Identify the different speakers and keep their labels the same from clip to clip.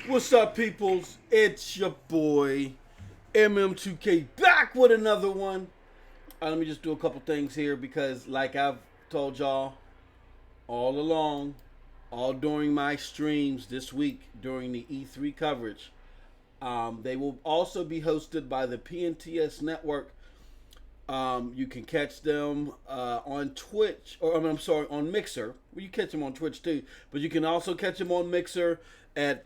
Speaker 1: What's up, peoples? It's your boy MM2K back with another one. Let me just do a couple things here because, like I've told y'all all along, all during my streams this week during the E3 coverage, they will also be hosted by the PNTS network. You can catch them on Twitch, or I'm sorry, on Mixer. Well, you catch them on Twitch too, but you can also catch them on Mixer at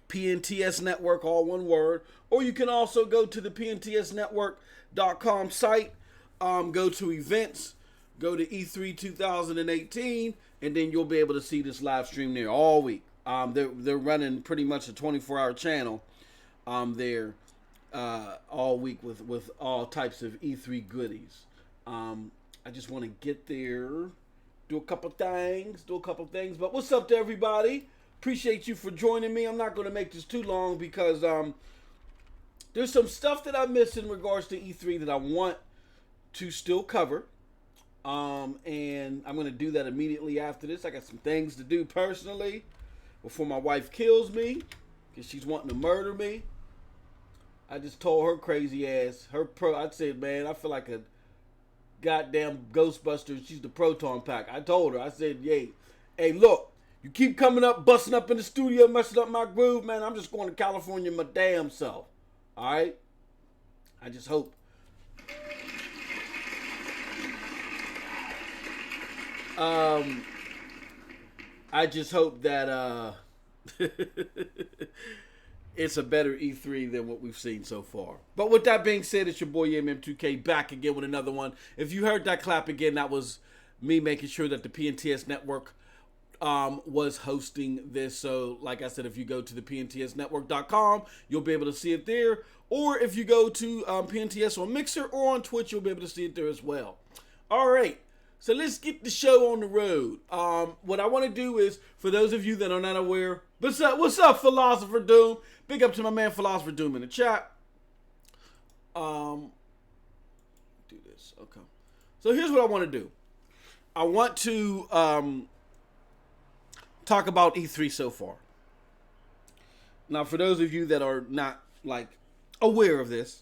Speaker 1: PNTS Network, all one word. Or you can also go to the PNTSnetwork.com site, go to events, go to E3 2018, and then you'll be able to see this live stream there all week. They're running pretty much a 24-hour channel there all week with all types of E3 goodies. I just want to get there, do a couple things. But what's up to everybody? Appreciate you for joining me. I'm not going to make this too long because there's some stuff that I missed in regards to E3 that I want to still cover. And I'm going to do that immediately after this. I got some things to do personally before my wife kills me because she's wanting to murder me. I just told her crazy ass, I said, man, I feel like a goddamn Ghostbuster. She's the proton pack. I told her, I said, hey, look, you keep coming up, busting up in the studio, messing up my groove, man. I'm just going to California my damn self. All right? I just hope. I just hope that it's a better E3 than what we've seen so far. But with that being said, it's your boy MM2K back again with another one. If you heard that clap again, that was me making sure that the PNTS network was hosting this. So like I said, if you go to the PNTSnetwork.com, you'll be able to see it there. Or if you go to PNTS on Mixer or on Twitch, you'll be able to see it there as well. All right. So let's get the show on the road. What I want to do is, for those of you that are not aware, what's up, Philosopher Doom? Big up to my man Philosopher Doom in the chat. Do this. Okay. So here's what I want to do. I want to talk about E3 so far. Now, for those of you that are not aware of this,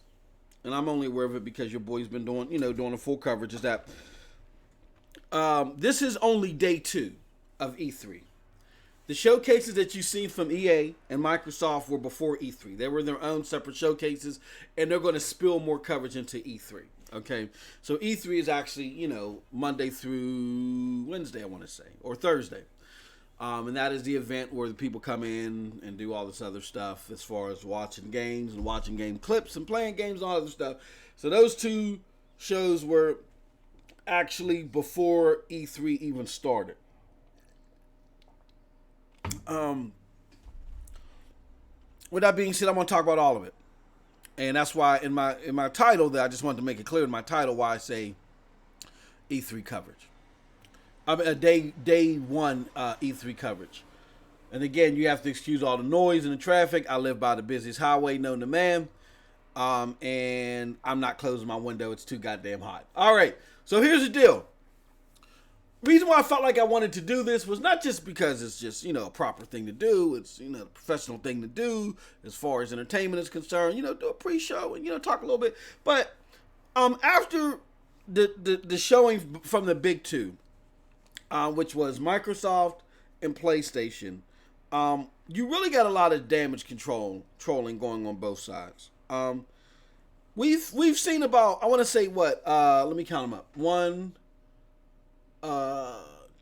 Speaker 1: and I'm only aware of it because your boy's been doing a full coverage, is that this is only day 2 of E3. The showcases that you've seen from EA and Microsoft were before E3. They were their own separate showcases, and they're going to spill more coverage into E3. Okay, so E3 is actually, Monday through Wednesday, I want to say, or Thursday. And that is the event where the people come in and do all this other stuff as far as watching games and watching game clips and playing games and all other stuff. So those 2 shows were actually before E3 even started. With that being said, I'm going to talk about all of it. And that's why in my title, that I just wanted to make it clear in my title why I say E3 coverage. I mean, day 1 E3 coverage. And again, you have to excuse all the noise and the traffic. I live by the busiest highway known to man. And I'm not closing my window. It's too goddamn hot. All right. So here's the deal. Reason why I felt like I wanted to do this was not just because it's just, a proper thing to do. It's, a professional thing to do as far as entertainment is concerned. Do a pre-show and, talk a little bit. But after the showing from the big 2, which was Microsoft and PlayStation, you really got a lot of damage trolling going on both sides. We've seen about, I want to say what, let me count them up. 1,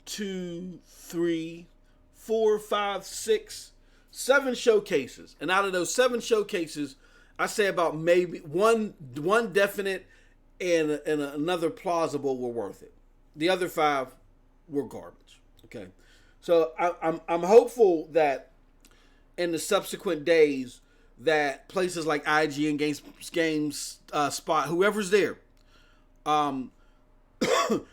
Speaker 1: 2, 3, 4, 5, 6, 7 showcases. And out of those 7 showcases, I say about maybe one definite and another plausible were worth it. The other 5 were garbage. Okay. So I'm hopeful that in the subsequent days that places like IGN Games Spot, whoever's there,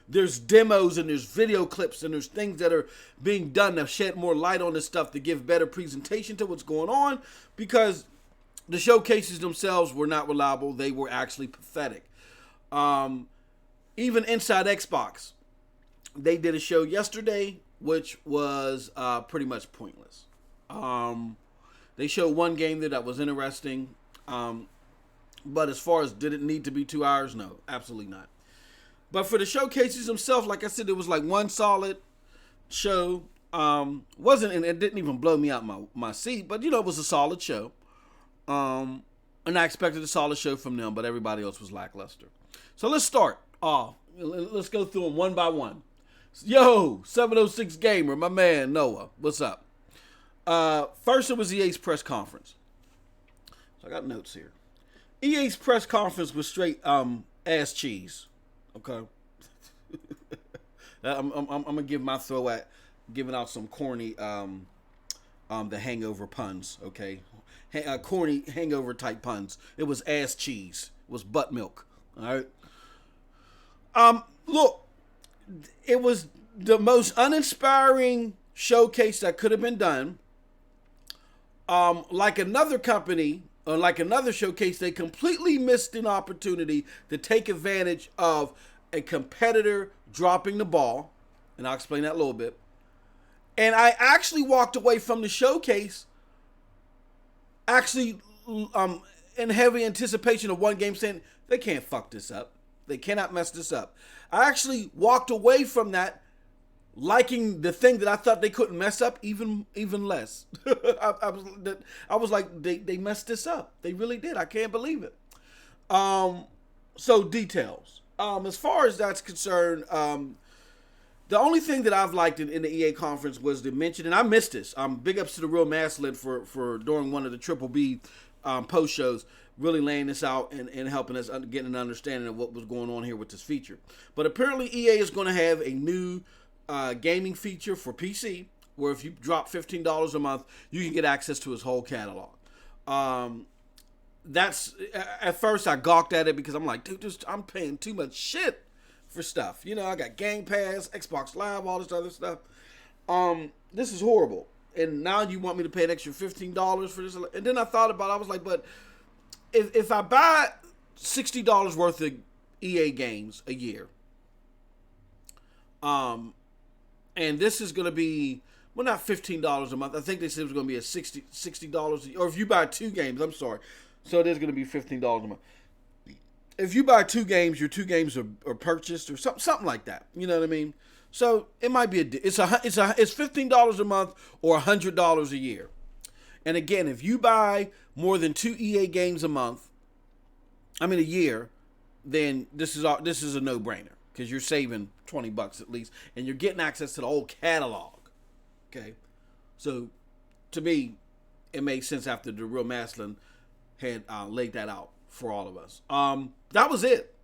Speaker 1: there's demos and there's video clips and there's things that are being done to shed more light on this stuff to give better presentation to what's going on, because the showcases themselves were not reliable. They were actually pathetic. Even Inside Xbox, they did a show yesterday which was pretty much pointless. They showed one game there that was interesting. But as far as did it need to be 2 hours? No, absolutely not. But for the showcases themselves, like I said, it was like one solid show. Wasn't, and it didn't even blow me out my seat, but it was a solid show. And I expected a solid show from them, but everybody else was lackluster. So let's start. Let's go through them one by one. Yo, 706 Gamer, my man Noah, what's up? First it was EA's press conference. So I got notes here. EA's press conference was straight ass cheese. Okay. I'm gonna give my throw at giving out some corny the hangover puns. Okay, corny hangover type puns. It was ass cheese. It was buttermilk. All right. Look, it was the most uninspiring showcase that could have been done. Like another company. Like another showcase, they completely missed an opportunity to take advantage of a competitor dropping the ball. And I'll explain that a little bit. And I actually walked away from the showcase in heavy anticipation of one game saying, they can't fuck this up. They cannot mess this up. I actually walked away from that liking the thing that I thought they couldn't mess up even less. I was like, they messed this up. They really did. I can't believe it. So details. As far as that's concerned, the only thing that I've liked in the EA conference was the mention, and I missed this. Big ups to the Real Maslin for during one of the Triple B post shows, really laying this out and helping us getting an understanding of what was going on here with this feature. But apparently EA is going to have a new gaming feature for PC, where if you drop $15 a month, you can get access to his whole catalog. That's at first I gawked at it because I'm like, dude, I'm paying too much shit for stuff. I got Game Pass, Xbox Live, all this other stuff. This is horrible. And now you want me to pay an extra $15 for this? And then I thought about it. I was like, but if I buy $60 worth of EA games a year, and this is going to be, well, not $15 a month. I think they said it was going to be a $60, or if you buy 2 games, I'm sorry. So it is going to be $15 a month. If you buy 2 games, your 2 games are purchased or something like that. You know what I mean? So it might be it's $15 a month or $100 a year. And again, if you buy more than 2 EA games a year, then this is a no-brainer. Because you're saving $20 at least, and you're getting access to the whole catalog. Okay, so to me, it makes sense after the Real Maslin had laid that out for all of us. That was it.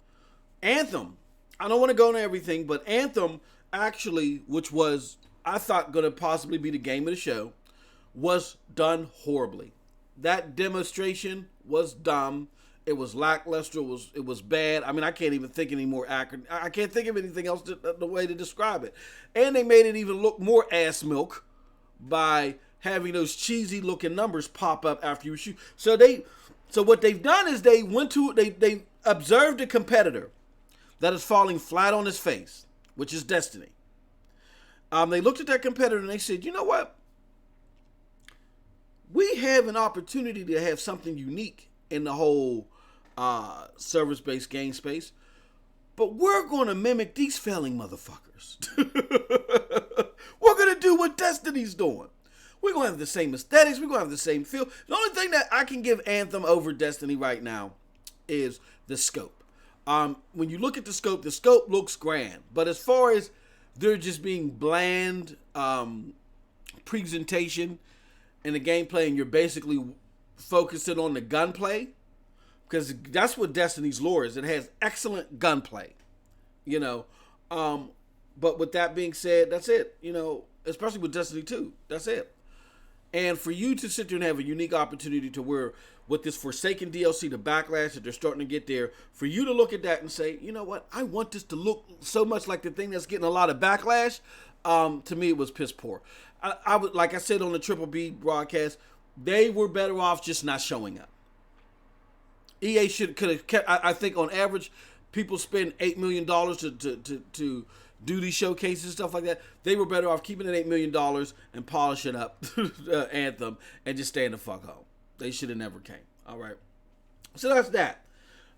Speaker 1: Anthem. I don't want to go into everything, but Anthem actually, which was I thought going to possibly be the game of the show, was done horribly. That demonstration was dumb. It was lackluster. It was bad. I mean, I can't even think any more accurate. I can't think of anything else the way to describe it. And they made it even look more ass milk by having those cheesy looking numbers pop up after you shoot. So what they've done is they observed a competitor that is falling flat on his face, which is Destiny. They looked at that competitor and they said, you know what? We have an opportunity to have something unique in the whole service-based game space, but we're going to mimic these failing motherfuckers. We're going to do what Destiny's doing. We're going to have the same aesthetics. We're going to have the same feel. The only thing that I can give Anthem over Destiny right now is the scope. When you look at the scope looks grand. But as far as there just being bland presentation in the gameplay, and you're basically focusing on the gunplay, because that's what Destiny's lore is. It has excellent gunplay, But with that being said, that's it. Especially with Destiny 2, that's it. And for you to sit there and have a unique opportunity to where, with this Forsaken DLC, the backlash that they're starting to get there, for you to look at that and say, you know what, I want this to look so much like the thing that's getting a lot of backlash, to me it was piss poor. I would, like I said on the Triple B broadcast, they were better off just not showing up. EA could have kept. I think on average, people spend $8 million to do these showcases and stuff like that, they were better off keeping that $8 million and polishing up Anthem and just staying the fuck home. They should have never came. All right. So that's that.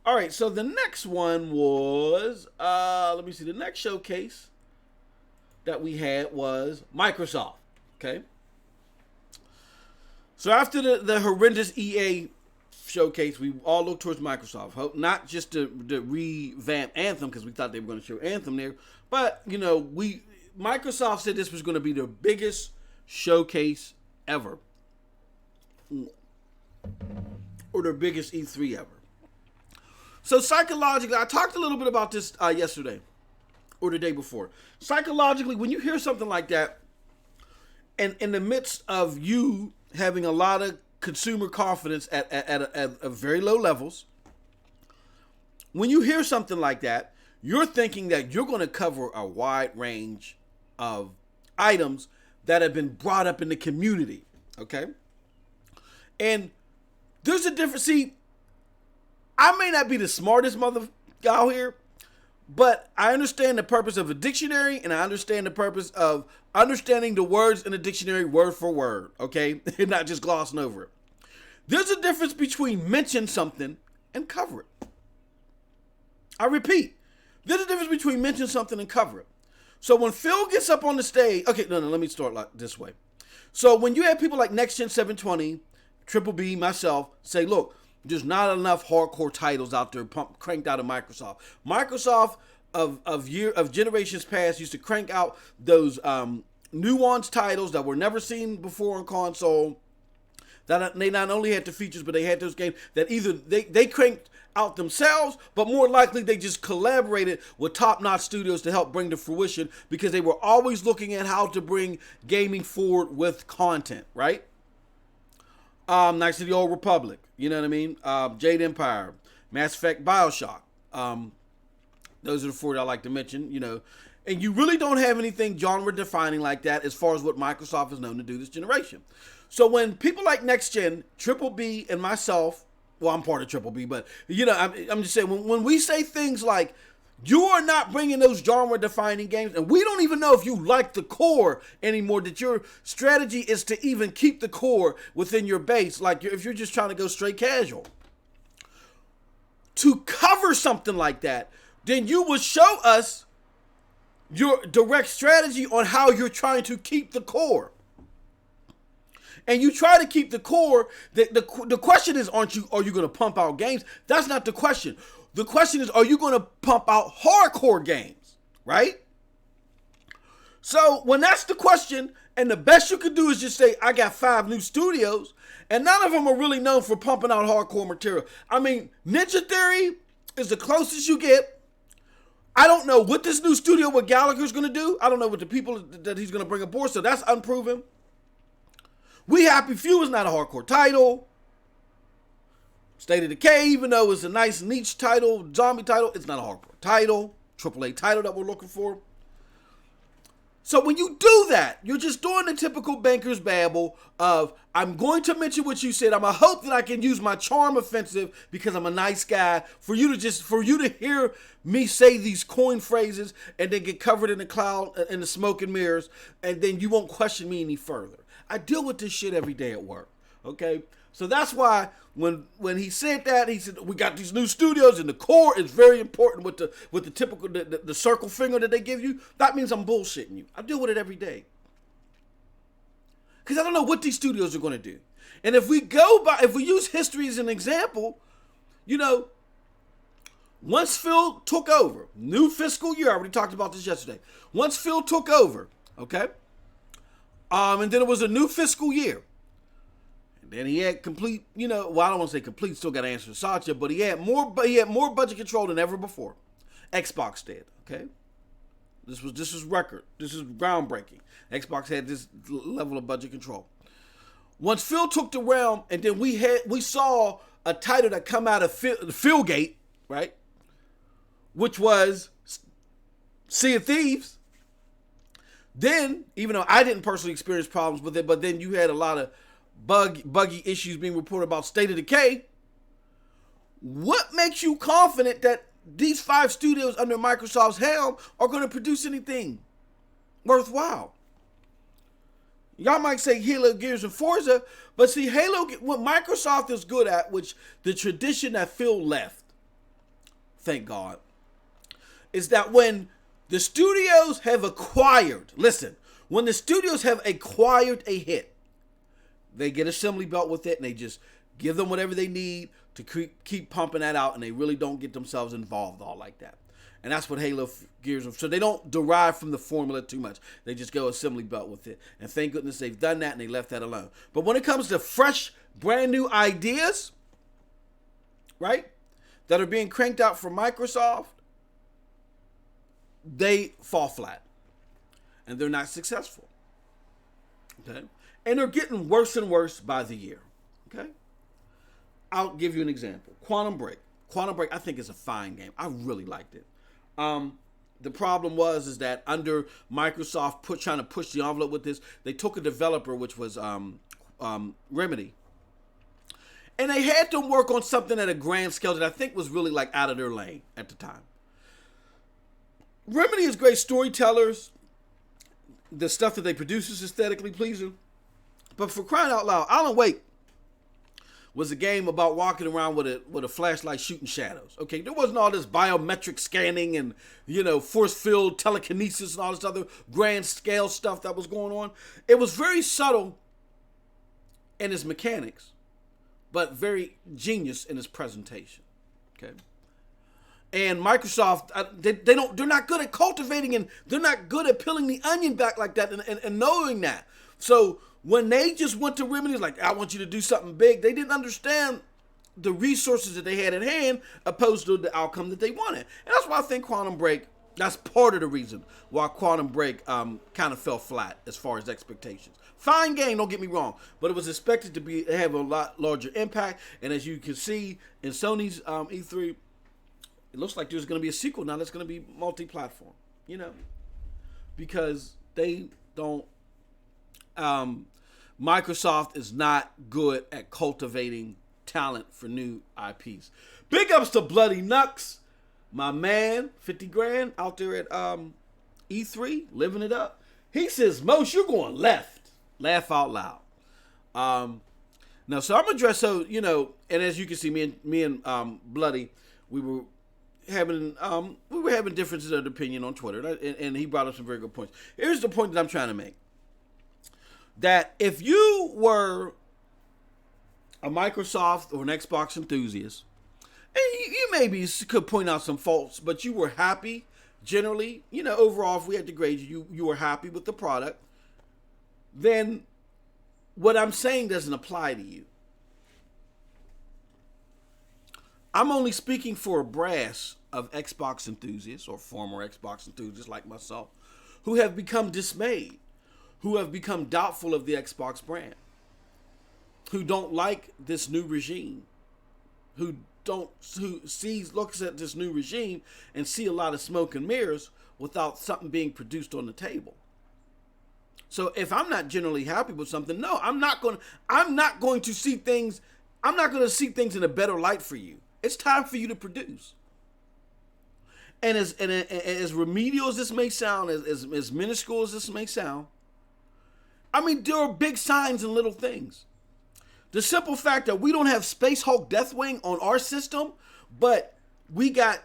Speaker 1: All right. So the next one was, let me see. The next showcase that we had was Microsoft. Okay. So after the horrendous EA showcase, we all looked towards Microsoft. Not just to revamp Anthem, because we thought they were going to show Anthem there, but Microsoft said this was going to be their biggest showcase ever, or their biggest E3 ever. So psychologically, I talked a little bit about this yesterday or the day before. Psychologically, when you hear something like that, and in the midst of you having a lot of consumer confidence at very low levels, when you hear something like that, you're thinking that you're going to cover a wide range of items that have been brought up in the community, okay? And there's a difference. See, I may not be the smartest mother guy out here, but I understand the purpose of a dictionary, and I understand the purpose of understanding the words in a dictionary word for word, okay? And not just glossing over it. There's a difference between mention something and cover it. I repeat, there's a difference between mention something and cover it. So when Phil gets up on the stage, okay, no, let me start like this way. So when you have people like Next Gen 720, Triple B, myself, say, look, there's not enough hardcore titles out there cranked out of Microsoft. Microsoft of generations past used to crank out those nuanced titles that were never seen before on console. That they not only had the features, but they had those games that either they cranked out themselves, but more likely they just collaborated with top-notch studios to help bring to fruition, because they were always looking at how to bring gaming forward with content, right? Knights of the Old Republic, you know what I mean? Jade Empire, Mass Effect, BioShock. Those are the four that I like to mention, you know. And you really don't have anything genre-defining like that as far as what Microsoft is known to do this generation. So when people like Next Gen, Triple B, and myself, well, I'm part of Triple B, but, you know, I'm just saying, when we say things like, you are not bringing those genre-defining games, and we don't even know if you like the core anymore, that your strategy is to even keep the core within your base, like if you're just trying to go straight casual. To cover something like that, then you will show us your direct strategy on how you're trying to keep the core. And you try to keep the core, the question is, are you going to pump out games? That's not the question. The question is, are you going to pump out hardcore games, right? So when that's the question, and the best you could do is just say, I got 5 new studios, and none of them are really known for pumping out hardcore material. I mean, Ninja Theory is the closest you get. I don't know what this new studio with Gallagher's going to do. I don't know what the people that he's going to bring aboard, so that's unproven. We Happy Few is not a hardcore title. State of Decay, even though it's a nice niche title, zombie title, it's not a hardcore title, AAA title that we're looking for. So when you do that, you're just doing the typical banker's babble of, I'm going to mention what you said. I'm going to hope that I can use my charm offensive because I'm a nice guy for you to hear me say these coin phrases and then get covered in the cloud, in the smoke and mirrors, and then you won't question me any further. I deal with this shit every day at work, okay? So that's why when he said that, he said, we got these new studios and the core is very important with the typical, the circle finger that they give you. That means I'm bullshitting you. I deal with it every day. Because I don't know what these studios are going to do. And if we use history as an example, you know, once Phil took over, new fiscal year, I already talked about this yesterday. Once Phil took over, okay? And then it was a new fiscal year. And then he had complete, you know, well, I don't want to say complete, still got to answer Satya, but he had more budget control than ever before. Xbox did, okay? This was record. This is groundbreaking. Xbox had this level of budget control. Once Phil took the realm, and then we saw a title that come out of Philgate, right? Which was Sea of Thieves. Then, even though I didn't personally experience problems with it, but then you had a lot of buggy issues being reported about State of Decay. What makes you confident that these 5 studios under Microsoft's helm are going to produce anything worthwhile. Y'all might say Halo, Gears, and Forza, but see, Halo, what Microsoft is good at, which the tradition that Phil left, thank God, is that when the studios have acquired, listen, when the studios have acquired a hit, they get assembly belt with it and they just give them whatever they need to keep pumping that out, and they really don't get themselves involved all like that. And that's what Halo, Gears, so they don't derive from the formula too much. They just go assembly belt with it. And thank goodness they've done that and they left that alone. But when it comes to fresh, brand new ideas, right, that are being cranked out from Microsoft, they fall flat. And they're not successful. Okay? And they're getting worse and worse by the year. Okay? I'll give you an example. Quantum Break. Quantum Break, I think, is a fine game. I really liked it. The problem is that under Microsoft trying to push the envelope with this, they took a developer, which was Remedy, and they had them work on something at a grand scale that I think was really like out of their lane at the time. Remedy is great storytellers. The stuff that they produce is aesthetically pleasing. But for crying out loud, Alan Wake was a game about walking around with a flashlight shooting shadows. Okay, there wasn't all this biometric scanning and, force-filled telekinesis and all this other grand scale stuff that was going on. It was very subtle in its mechanics, but very genius in its presentation. Okay. And Microsoft, they're not good at cultivating, and they're not good at peeling the onion back like that and knowing that. So when they just went to Remedy, like, I want you to do something big, they didn't understand the resources that they had at hand opposed to the outcome that they wanted. And that's why I think Quantum Break, that's part of the reason why Quantum Break kind of fell flat as far as expectations. Fine game, don't get me wrong, but it was expected to have a lot larger impact. And as you can see in Sony's E3, it looks like there's going to be a sequel now that's going to be multi-platform, because they don't, Microsoft is not good at cultivating talent for new IPs. Big ups to Bloody Nux, my man, 50 grand out there at E3, living it up. He says, Most, you're going left. Laugh out loud. Now, so I'm going to address, and as you can see, me and Bloody, we were having differences of opinion on Twitter, and he brought up some very good points. Here's the point that I'm trying to make. That if you were a Microsoft or an Xbox enthusiast, and you maybe could point out some faults, but you were happy, generally, overall, if we had to grade you were happy with the product, then what I'm saying doesn't apply to you. I'm only speaking for a brass of Xbox enthusiasts or former Xbox enthusiasts like myself who have become dismayed, who have become doubtful of the Xbox brand, who don't like this new regime, who looks at this new regime and see a lot of smoke and mirrors without something being produced on the table. So if I'm not generally happy with something, no, I'm not going to see things in a better light for you. It's time for you to produce. And as remedial as this may sound, as minuscule as this may sound, I mean, there are big signs and little things. The simple fact that we don't have Space Hulk Deathwing on our system, but we got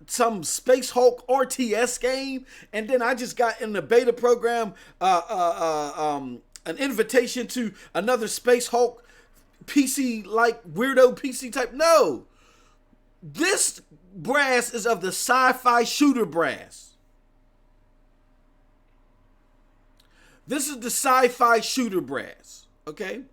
Speaker 1: some Space Hulk RTS game, and then I just got in the beta program an invitation to another Space Hulk PC, like weirdo PC type. No. This brass is of the sci-fi shooter brass. This is the sci-fi shooter brass, okay?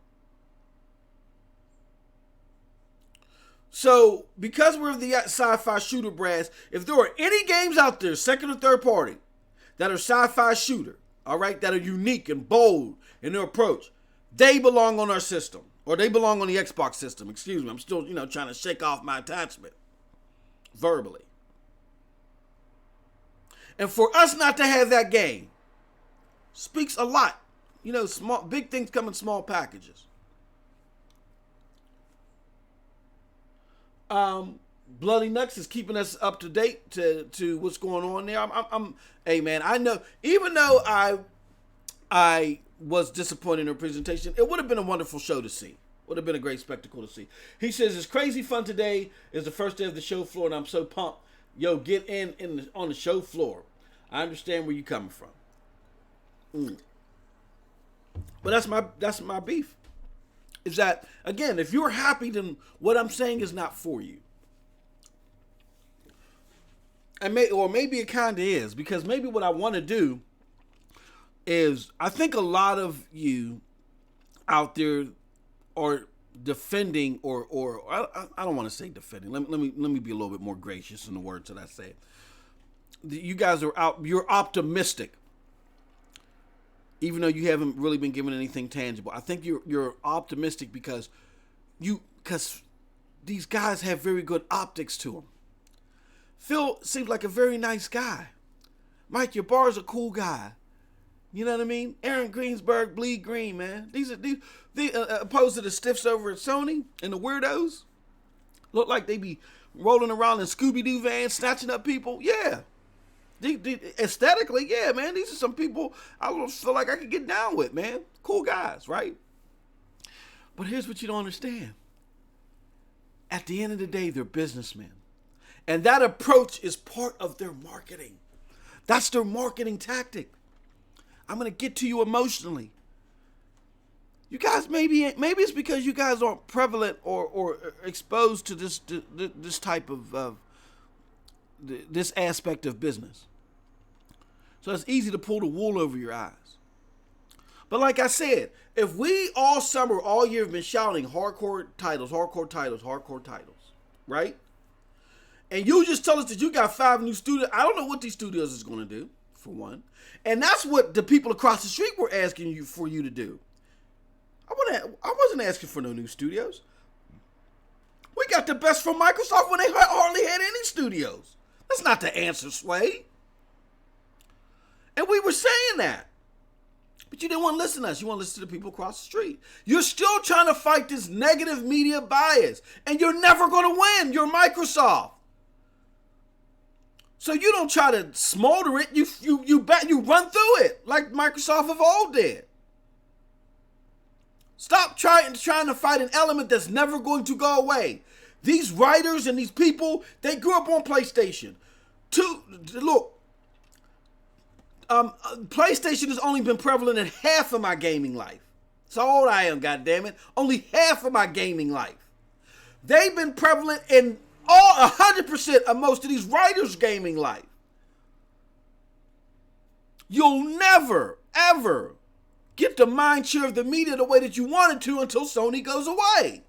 Speaker 1: So, because we're the sci-fi shooter brass, if there are any games out there, second or third party, that are sci-fi shooter, all right, that are unique and bold in their approach, they belong on our system. Or they belong on the Xbox system. Excuse me, I'm still, trying to shake off my attachment verbally. And for us not to have that game speaks a lot. Big things come in small packages. Bloody Nuts is keeping us up to date to what's going on there. Hey man, I know. Even though I was disappointed in her presentation, it would have been a wonderful show to see. Would have been a great spectacle to see. He says it's crazy fun today. It's the first day of the show floor, and I'm so pumped. Yo, get on the show floor. I understand where you're coming from. But that's my beef. Is that, again, if you're happy, then what I'm saying is not for you. Or maybe it kind of is, because maybe what I want to do is, I think a lot of you out there are defending, or I don't want to say defending. Let me be a little bit more gracious in the words that I say. You guys you're optimistic, even though you haven't really been given anything tangible. I think you're optimistic because these guys have very good optics to them. Phil seems like a very nice guy. Mike, your bar's a cool guy. You know what I mean? Aaron Greensberg, bleed green, man. These opposed to the stiffs over at Sony and the weirdos. Look like they be rolling around in Scooby-Doo vans, snatching up people. Yeah. Aesthetically, yeah, man. These are some people I feel like I could get down with, man. Cool guys, right? But here's what you don't understand. At the end of the day, they're businessmen. And that approach is part of their marketing. That's their marketing tactic. I'm going to get to you emotionally. You guys, maybe it's because you guys aren't prevalent or exposed to this type of this aspect of business. So it's easy to pull the wool over your eyes. But like I said, if we all summer, all year have been shouting hardcore titles, right? And you just tell us that you got 5 new studios. I don't know what these studios is going to do, for one. And that's what the people across the street were asking you for you to do. I wasn't asking for no new studios. We got the best from Microsoft when they hardly had any studios. That's not the answer, Sway. And we were saying that. But you didn't want to listen to us. You want to listen to the people across the street. You're still trying to fight this negative media bias. And you're never going to win. You're Microsoft. So you don't try to smolder it. You run through it like Microsoft of old did. Stop trying to fight an element that's never going to go away. These writers and these people, they grew up on PlayStation. PlayStation has only been prevalent in half of my gaming life. That's how old I am, goddammit. Only half of my gaming life. They've been prevalent in 100% of most of these writers' gaming life. You'll never, ever get the mind share of the media the way that you wanted to until Sony goes away.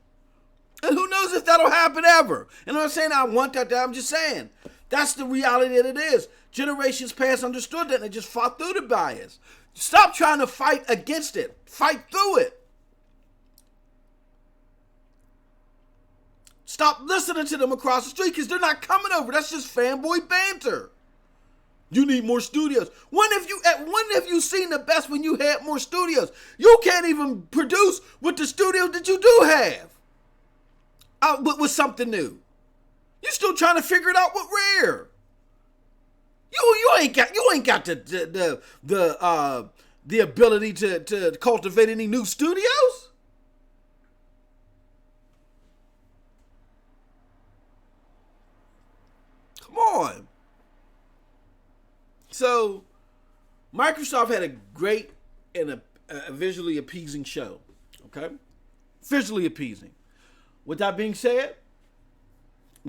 Speaker 1: And who knows if that'll happen ever. And I'm not saying I want that. I'm just saying that's the reality that it is. Generations past understood that and they just fought through the bias. Stop trying to fight against it. Fight through it. Stop listening to them across the street because they're not coming over. That's just fanboy banter. You need more studios. When have you seen the best when you had more studios? You can't even produce with the studios that you do have. With something new. You're still trying to figure it out with Rare. You ain't got the ability to cultivate any new studios. Come on. So, Microsoft had a great and a visually appeasing show. Okay? Visually appeasing. With that being said,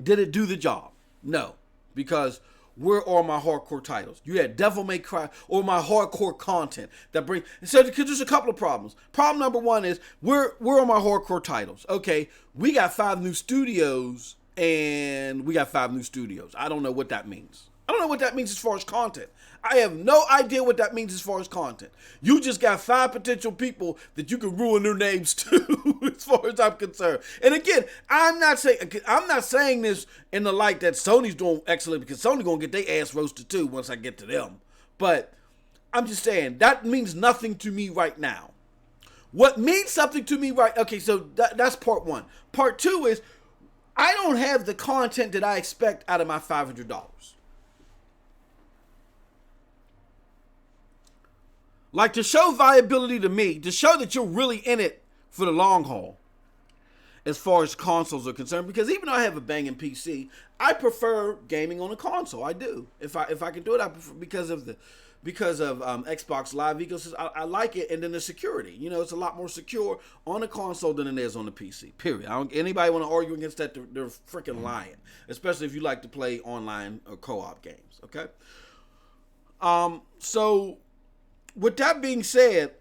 Speaker 1: did it do the job? No. Because where are my hardcore titles? You had Devil May Cry or my hardcore content that bring. So there's a couple of problems. Problem number one is where are my hardcore titles? Okay, we got 5 new studios and we got 5 new studios. I don't know what that means. I don't know what that means as far as content. I have no idea what that means as far as content. You just got 5 potential people that you can ruin their names to, as far as I'm concerned. And again, I'm not saying this in the light that Sony's doing excellent because Sony gonna get their ass roasted too once I get to them. But I'm just saying that means nothing to me right now. What means something to me right? Okay, so that's part one. Part two is I don't have the content that I expect out of my $500. Like, to show viability to me, to show that you're really in it for the long haul, as far as consoles are concerned, because even though I have a banging PC, I prefer gaming on a console. I do. If I can do it, I prefer, because of Xbox Live ecosystem. I like it, and then the security. You know, it's a lot more secure on a console than it is on the PC. Period. Anybody want to argue against that? They're freaking lying. Especially if you like to play online or co-op games. Okay. So, with that being said,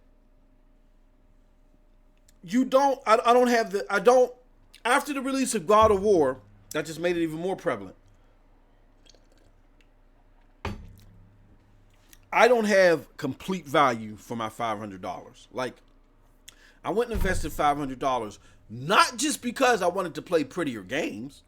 Speaker 1: after the release of God of War, that just made it even more prevalent. I don't have complete value for my $500. Like, I went and invested $500, not just because I wanted to play prettier games,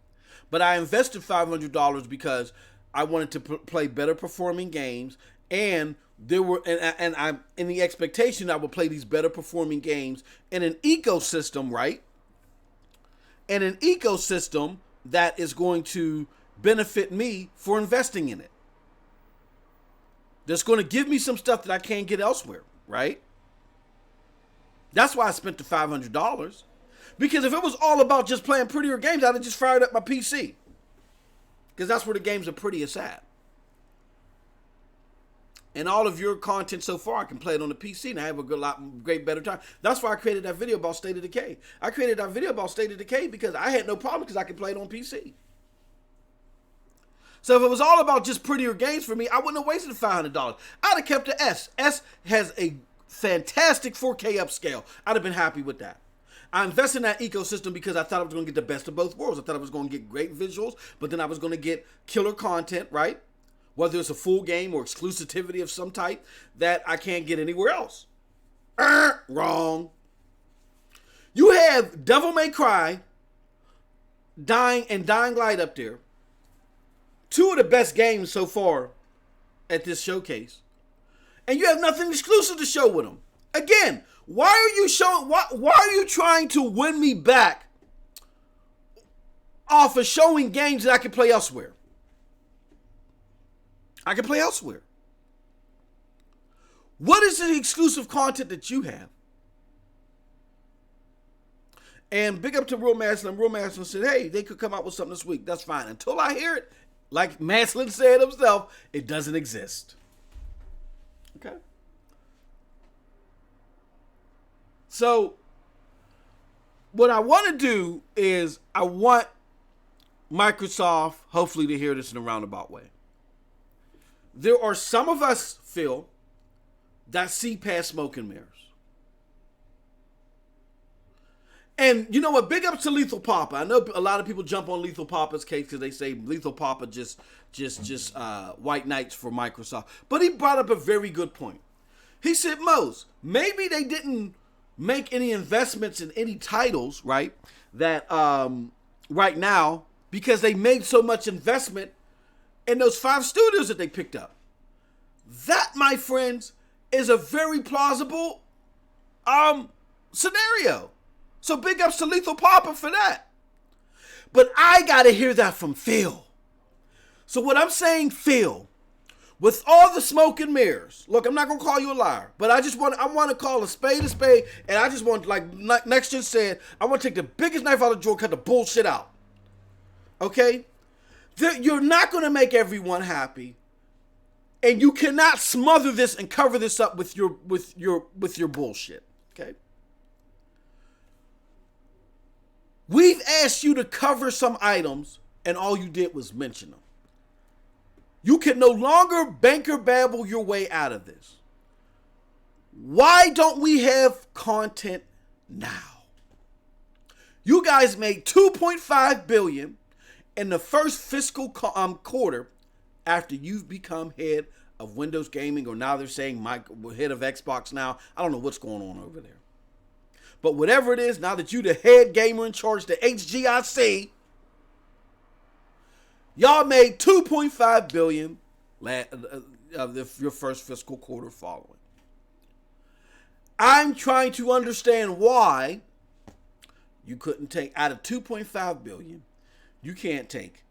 Speaker 1: but I invested $500 because I wanted to play better performing games, and I'm in the expectation I would play these better performing games in an ecosystem, right? And an ecosystem that is going to benefit me for investing in it. That's going to give me some stuff that I can't get elsewhere, right? That's why I spent the $500. Because if it was all about just playing prettier games, I'd have just fired up my PC. Because that's where the games are prettiest at. And all of your content so far, I can play it on the PC and I have a great better time. That's why I created that video about State of Decay. I created that video about State of Decay because I had no problem because I could play it on PC. So if it was all about just prettier games for me, I wouldn't have wasted $500. I'd have kept the S. S has a fantastic 4K upscale. I'd have been happy with that. I invested in that ecosystem because I thought I was going to get the best of both worlds. I thought I was going to get great visuals, but then I was going to get killer content, right? Whether it's a full game or exclusivity of some type that I can't get anywhere else. Wrong. You have Devil May Cry, Dying Light up there. Two of the best games so far at this showcase. And you have nothing exclusive to show with them. Again, why are you trying to win me back off of showing games that I can play elsewhere? I can play elsewhere. What is the exclusive content that you have? And big up to Real Maslin. Real Maslin said, hey, they could come out with something this week. That's fine. Until I hear it, like Maslin said himself, it doesn't exist. Okay? So, what I want to do is I want Microsoft, hopefully, to hear this in a roundabout way. There are some of us, Phil, that see past smoke and mirrors. And you know what? Big ups to Lethal Papa. I know a lot of people jump on Lethal Papa's case because they say Lethal Papa just white knights for Microsoft. But he brought up a very good point. He said, Mose, maybe they didn't make any investments in any titles, right? That right now because they made so much investment in those 5 studios that they picked up. That, my friends, is a very plausible scenario. So big ups to Lethal Papa for that. But I got to hear that from Phil. So what I'm saying, Phil, with all the smoke and mirrors, look, I'm not going to call you a liar, but I want to call a spade, and I just want, like Next Gen said, I want to take the biggest knife out of the drawer, cut the bullshit out. Okay? You're not going to make everyone happy, and you cannot smother this and cover this up with your bullshit. Okay? We've asked you to cover some items, and all you did was mention them. You can no longer banker babble your way out of this. Why don't we have content now? You guys made $2.5 billion in the first fiscal quarter after you've become head of Windows Gaming, or now they're saying head of Xbox now. I don't know what's going on over there. But whatever it is, now that you the head gamer in charge, the HGIC, y'all made $2.5 billion of your first fiscal quarter following. I'm trying to understand why you couldn't take out of $2.5 billion, You can't take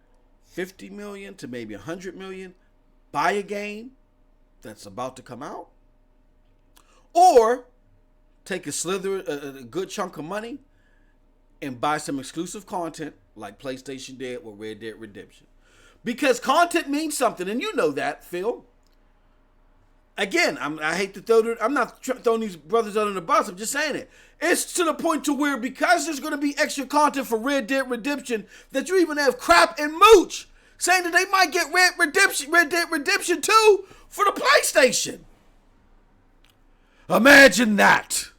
Speaker 1: 50 million to maybe 100 million, buy a game that's about to come out, or take a good chunk of money and buy some exclusive content like PlayStation did with Red Dead Redemption. Because content means something, and you know that, Phil. Again, I hate to throw it. I'm not throwing these brothers under the bus. I'm just saying it. It's to the point to where because there's going to be extra content for Red Dead Redemption, that you even have Crap and Mooch saying that they might get Red Dead Redemption 2 for the PlayStation. Imagine that.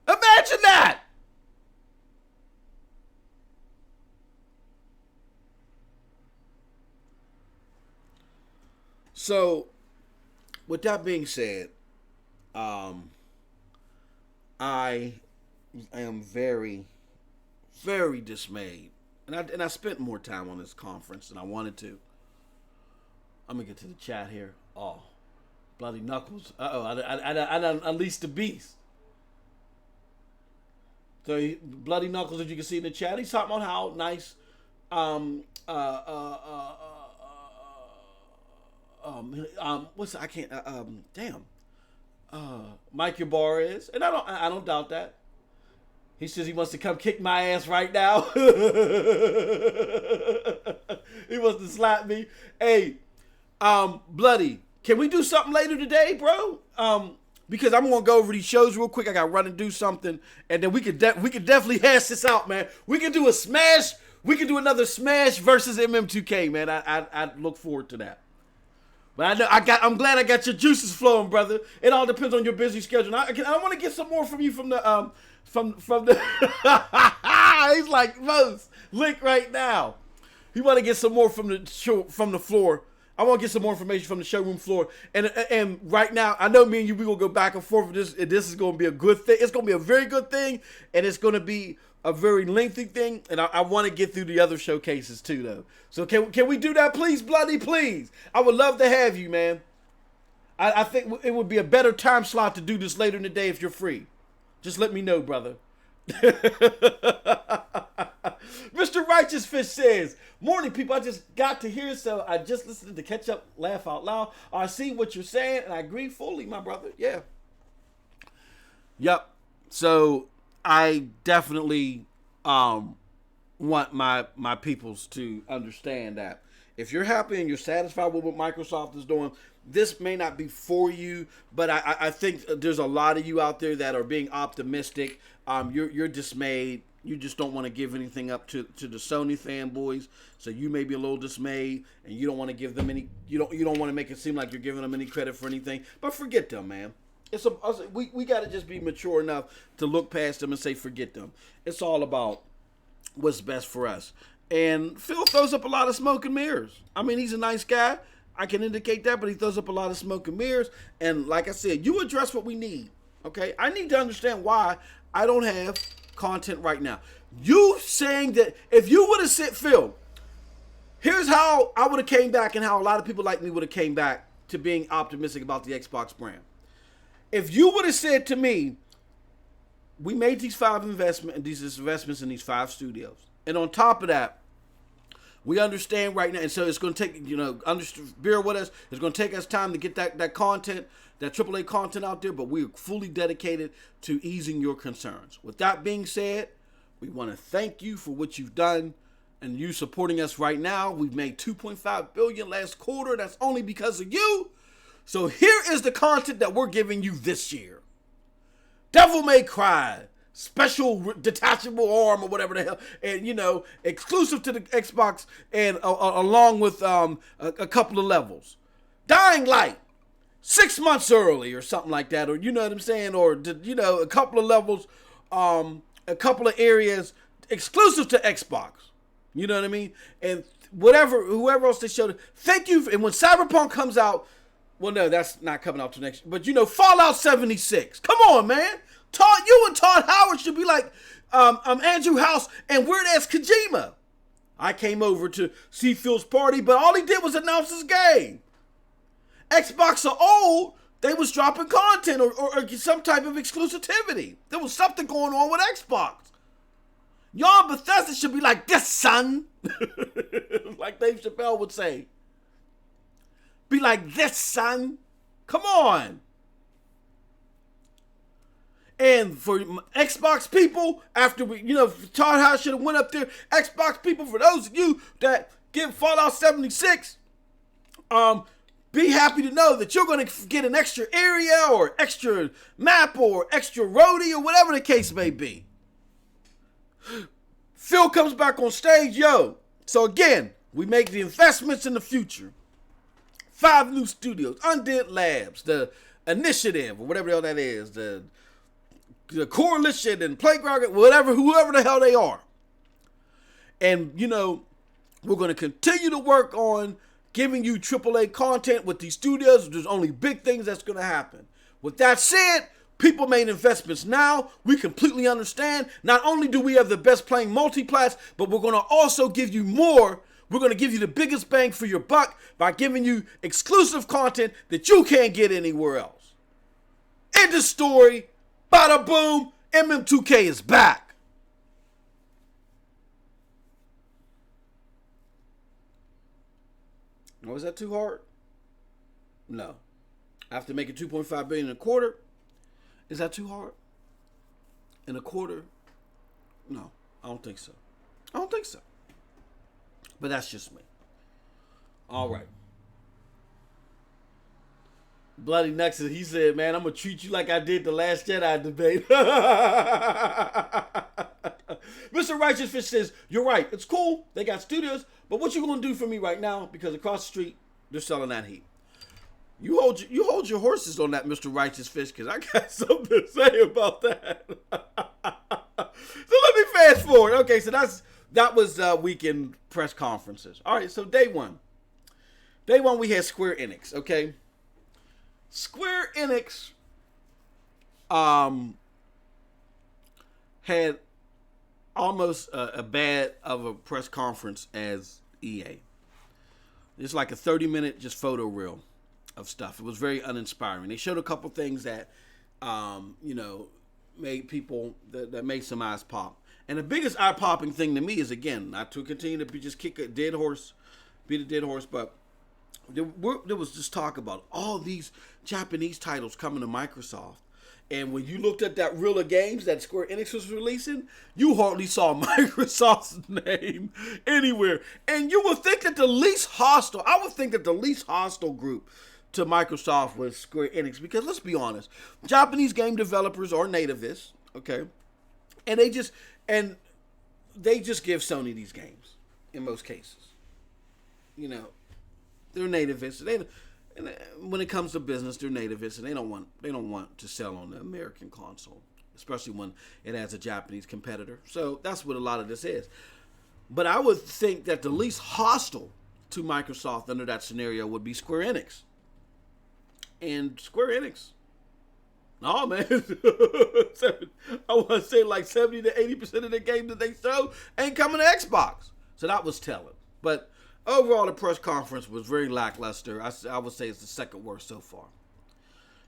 Speaker 1: Imagine that. So, with that being said, I am very, very dismayed, and I spent more time on this conference than I wanted to. I'm gonna get to the chat here. Oh, Bloody Knuckles! I unleashed the beast. So Bloody Knuckles, as you can see in the chat, he's talking about how nice, what's I can't Mike your bar is, and I don't doubt that. He says he wants to come kick my ass right now. He wants to slap me. Hey, Bloody, can we do something later today, bro? Because I'm gonna go over these shows real quick. I gotta run and do something, and then we could definitely hash this out, man. We can do a smash. We can do another Smash versus MM2K, man. I look forward to that. But I know I'm glad I got your juices flowing, brother. It all depends on your busy schedule. I want to get some more from you from the from the. He's like most link right now. He want to get some more from the floor. I want to get some more information from the showroom floor. And right now, I know me and you, we gonna go back and forth with this. And this is gonna be a good thing. It's gonna be a very good thing, and it's gonna be a very lengthy thing. And I want to get through the other showcases too, though. So can we do that, please, Bloody? Please, I would love to have you, man. I think it would be a better time slot to do this later in the day if you're free. Just let me know, brother. Mr. Righteous Fish says, morning, people. I just got to hear, so I just listened to catch up, laugh out loud. I see what you're saying, and I agree fully, my brother. Yeah. Yep. So I definitely want my peoples to understand that if you're happy and you're satisfied with what Microsoft is doing, this may not be for you, but I think there's a lot of you out there that are being optimistic. You're dismayed. You just don't want to give anything up to the Sony fanboys, so you may be a little dismayed, and you don't want to give them any. You don't want to make it seem like you're giving them any credit for anything. But forget them, man. We got to just be mature enough to look past them and say forget them. It's all about what's best for us. And Phil throws up a lot of smoke and mirrors. I mean, he's a nice guy. I can indicate that, but he throws up a lot of smoke and mirrors. And like I said, you address what we need. Okay, I need to understand why I don't have content right now. You saying that if you would have said, Phil, here's how I would have came back and how a lot of people like me would have came back to being optimistic about the Xbox brand. If you would have said to me, we made these investments in these 5 studios, and on top of that, we understand right now, and so it's going to take, bear with us. It's going to take us time to get that content, that AAA content out there, but we're fully dedicated to easing your concerns. With that being said, we want to thank you for what you've done and you supporting us right now. We've made $2.5 billion last quarter. That's only because of you. So here is the content that we're giving you this year. Devil May Cry, special detachable arm or whatever the hell, and exclusive to the Xbox, and along with a couple of levels. Dying Light, 6 months early or something like that, or you know what I'm saying, or a couple of levels, a couple of areas exclusive to Xbox. You know what I mean? And whoever else they showed. Thank you. And when Cyberpunk comes out, well, no, that's not coming out till next. But Fallout 76. Come on, man. You and Todd Howard should be like Andrew House and Weird Ass Kojima. I came over to see Phil's party, but all he did was announce his game. Xbox are old. They was dropping content or some type of exclusivity. There was something going on with Xbox. Y'all Bethesda should be like this, son. Like Dave Chappelle would say. Be like this, son. Come on. And for Xbox people, after we, Todd House should have went up there. Xbox people, for those of you that get Fallout 76, be happy to know that you're going to get an extra area or extra map or extra roadie or whatever the case may be. Phil comes back on stage, yo. So again, we make the investments in the future. 5 new studios, Undead Labs, the Initiative, or whatever the hell that is, the Coalition and Playground, whoever the hell they are. And, we're going to continue to work on giving you AAA content with these studios. There's only big things that's going to happen. With that said, people made investments now. We completely understand. Not only do we have the best playing multiplats, but we're going to also give you more. We're going to give you the biggest bang for your buck by giving you exclusive content that you can't get anywhere else. End of story. Bada boom. MM2K is back. Was that too hard? No. After making $2.5 billion in a quarter, is that too hard? In a quarter? No, I don't think so. But that's just me. All right. Bloody Nexus, he said, man, I'm going to treat you like I did the Last Jedi debate. Mr. Righteous Fish says, you're right. It's cool. They got studios. But what you going to do for me right now? Because across the street, they're selling that heat. You hold your horses on that, Mr. Righteous Fish, because I got something to say about that. So let me fast forward. Okay, so that was weekend press conferences. All right, so day one. Day one, we had Square Enix, okay? Square Enix had almost a bad of a press conference as EA. It's like a 30-minute just photo reel of stuff. It was very uninspiring. They showed a couple things that, made people, that made some eyes pop. And the biggest eye-popping thing to me is, again, not to continue to just kick a dead horse, beat a dead horse, but there was just talk about all these Japanese titles coming to Microsoft. And when you looked at that reel of games that Square Enix was releasing, you hardly saw Microsoft's name anywhere. And you would think that the least hostile group to Microsoft was Square Enix. Because let's be honest, Japanese game developers are nativists, okay? And they just give Sony these games in most cases. They're nativists. And when it comes to business, they're nativists, and they don't want to sell on the American console, especially when it has a Japanese competitor. So that's what a lot of this is. But I would think that the least hostile to Microsoft under that scenario would be Square Enix. And Square Enix, oh man, I want to say like 70 to 80% of the games that they show ain't coming to Xbox. So that was telling. But overall, the press conference was very lackluster. I would say it's the second worst so far.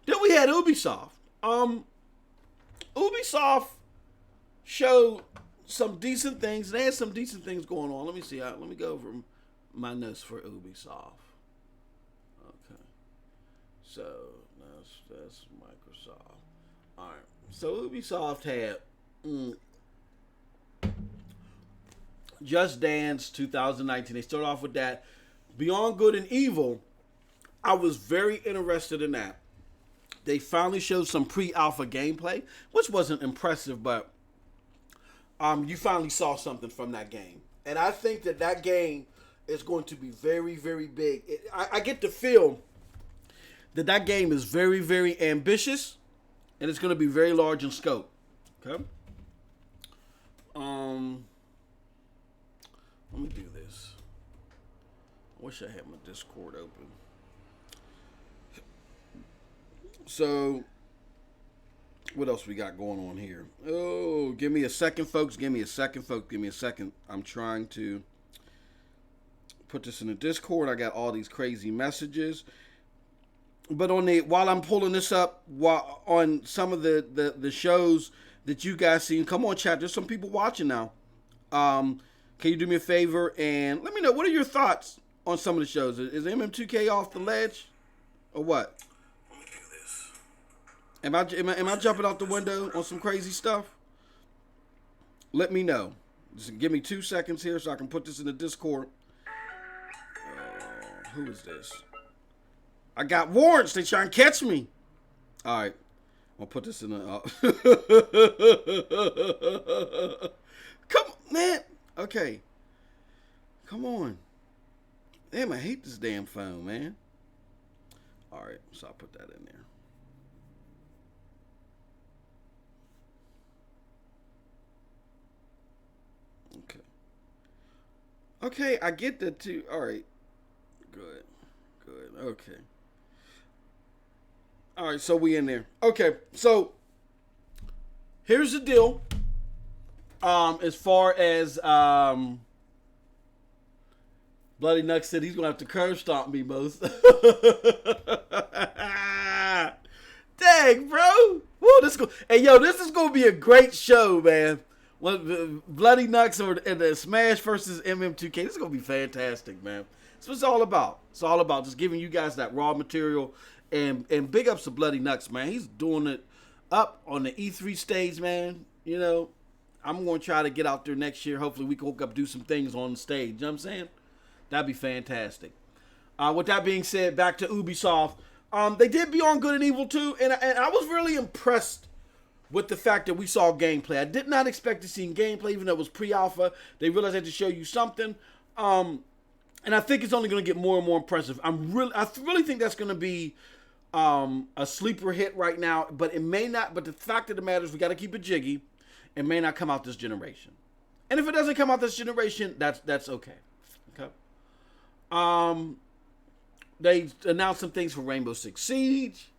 Speaker 1: Then we had Ubisoft. Ubisoft showed some decent things. They had some decent things going on. Let me see. Let me go over my notes for Ubisoft. Okay. So, that's Microsoft. All right. So, Ubisoft had Just Dance 2019. They started off with that. Beyond Good and Evil, I was very interested in that. They finally showed some pre-alpha gameplay, which wasn't impressive, but you finally saw something from that game. And I think that game is going to be very, very big. I get the feel that game is very, very ambitious, and it's going to be very large in scope. Okay? Let me do this. I wish I had my Discord open. So, what else we got going on here? Oh, give me a second, folks. Give me a second. I'm trying to put this in the Discord. I got all these crazy messages. But while I'm pulling this up, on some of the shows that you guys seen, come on, chat. There's some people watching now. Can you do me a favor and let me know, what are your thoughts on some of the shows? Is MM2K off the ledge or what?
Speaker 2: Let me do this.
Speaker 1: Am I jumping out the window on some crazy stuff? Let me know. Just give me 2 seconds here so I can put this in the Discord. Who is this? I got warrants. They trying to catch me. All right. I'll put this in the... Come on, man. Okay. Come on. Damn, I hate this damn phone, man. All right. So I'll put that in there. Okay. Okay, I get that too. All right. Good. Good. Okay. All right, so we in there. Okay, so here's the deal. As far as Bloody Nuck said, he's gonna have to curb stomp me most. Dang, bro. Woo, hey, yo, this is gonna be a great show, man. When Bloody Nucks and the Smash versus MM2K, this is gonna be fantastic, man. That's what it's all about. It's all about just giving you guys that raw material, and big ups to Bloody Nucks, man. He's doing it up on the E3 stage, man. You know, I'm gonna try to get out there next year. Hopefully, we can hook up, do some things on the stage. You know what I'm saying? That'd be fantastic. With that being said, back to Ubisoft. They did Beyond Good and Evil 2, and I was really impressed with the fact that we saw gameplay. I did not expect to see gameplay, even though it was pre-alpha. They realized they had to show you something. And I think it's only going to get more and more impressive. I really think that's going to be a sleeper hit right now, but it may not. But the fact of the matter is, we got to keep it jiggy. It may not come out this generation. And if it doesn't come out this generation, that's okay. Okay. They announced some things for Rainbow Six Siege.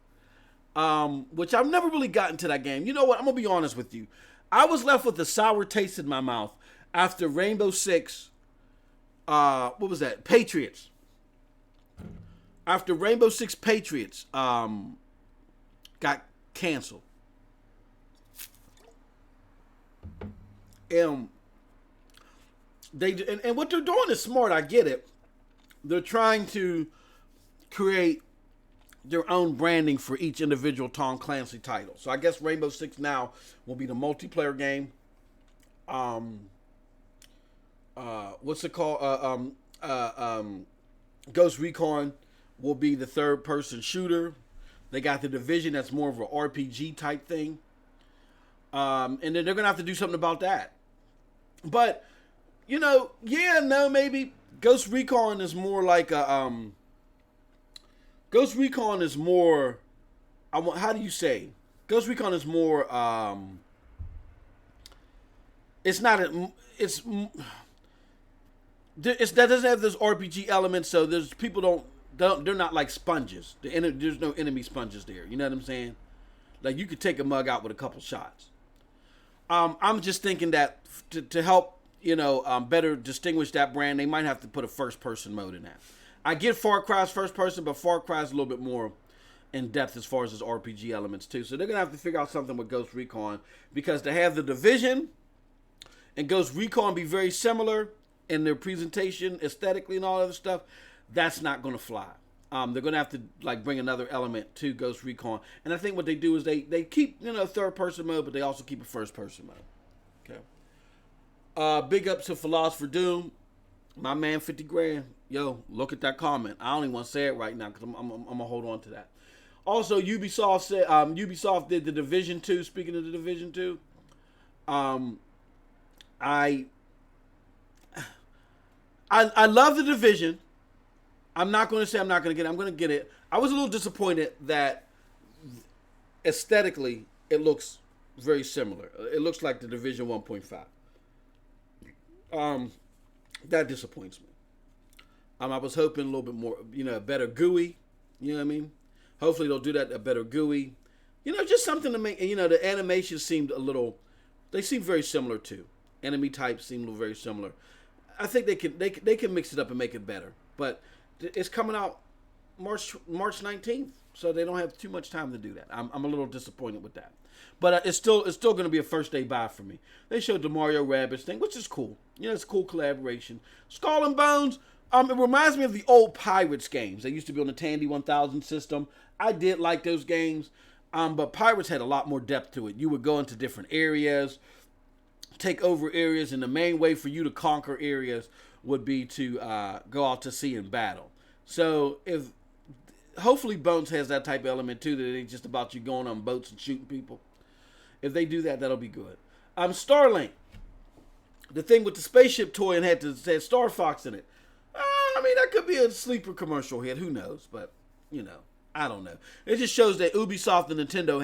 Speaker 1: Which I've never really gotten to that game. You know what? I'm going to be honest with you. I was left with a sour taste in my mouth after Rainbow Six, what was that? Patriots. After Rainbow Six Patriots got canceled. And what they're doing is smart. I get it. They're trying to create their own branding for each individual Tom Clancy title. So I guess Rainbow Six now will be the multiplayer game. What's it called? Ghost Recon will be the third-person shooter. They got the Division, that's more of an RPG type thing. And then they're gonna have to do something about that. But you know, maybe Ghost Recon is more like a Ghost Recon is more. How do you say? Ghost Recon is more. It's not. It's that doesn't have those RPG elements. So there's people don't. They're not like sponges. There's no enemy sponges there. You know what I'm saying? Like you could take a mug out with a couple shots. I'm just thinking that to help better distinguish that brand, they might have to put a first person mode in that. I get Far Cry's first person, but Far Cry's a little bit more in depth as far as its RPG elements too. So they're gonna have to figure out something with Ghost Recon, because to have the Division and Ghost Recon be very similar in their presentation, aesthetically, and all other stuff, that's not gonna fly. They're gonna have to bring another element to Ghost Recon, and I think what they do is they keep third person mode, but they also keep a first person mode. Okay. Big up to Philosopher Doom, my man, 50 grand. Yo, look at that comment. I don't even want to say it right now because I'm gonna hold on to that. Also, Ubisoft said Ubisoft did the Division 2. Speaking of the Division 2, I love the Division. I'm not going to say I'm not going to get it. I'm going to get it. I was a little disappointed that aesthetically it looks very similar. It looks like the Division 1.5. That disappoints me. I was hoping a little bit more, a better GUI. You know what I mean? Hopefully they'll do that, a better GUI. Just something to make, the animation seemed they seem very similar too. Enemy types seem very similar. I think they can mix it up and make it better. But it's coming out March 19th, so they don't have too much time to do that. I'm a little disappointed with that. But it's still going to be a first day buy for me. They showed the Mario Rabbids thing, which is cool. It's a cool collaboration. Skull and Bones, it reminds me of the old Pirates games. They used to be on the Tandy 1000 system. I did like those games, but Pirates had a lot more depth to it. You would go into different areas, take over areas, and the main way for you to conquer areas would be to go out to sea and battle. So hopefully Bones has that type of element too, that it ain't just about you going on boats and shooting people. If they do that, that'll be good. Starlink, the thing with the spaceship toy and had Star Fox in it. That could be a sleeper commercial hit. Who knows? But I don't know. It just shows that Ubisoft and Nintendo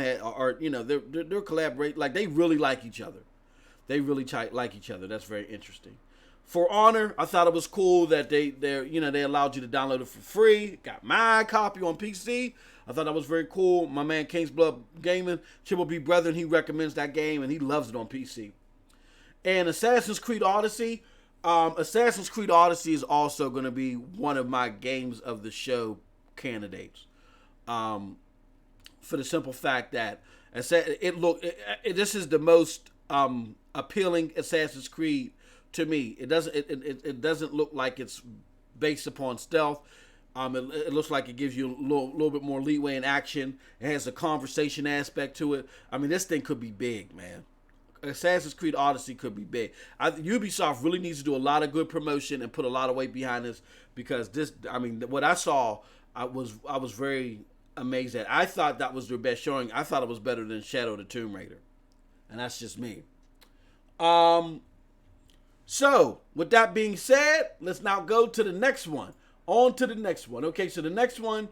Speaker 1: they're collaborate, like they really like each other. They really like each other. That's very interesting. For Honor, I thought it was cool that they allowed you to download it for free. Got my copy on PC. I thought that was very cool. My man King's Blood Gaming, Triple B Brethren, he recommends that game and he loves it on PC. And Assassin's Creed Odyssey. Assassin's Creed Odyssey is also going to be one of my games of the show candidates. For the simple fact that this is the most appealing Assassin's Creed to me. It doesn't look like it's based upon stealth. It looks like it gives you a little bit more leeway in action. It has a conversation aspect to it. This thing could be big, man. Assassin's Creed Odyssey could be big. Ubisoft really needs to do a lot of good promotion and put a lot of weight behind this, because what I saw, I was very amazed at. I thought that was their best showing. I thought it was better than Shadow of the Tomb Raider, and that's just me. So with that being said, let's now go to the next one. On to the next one. Okay, so the next one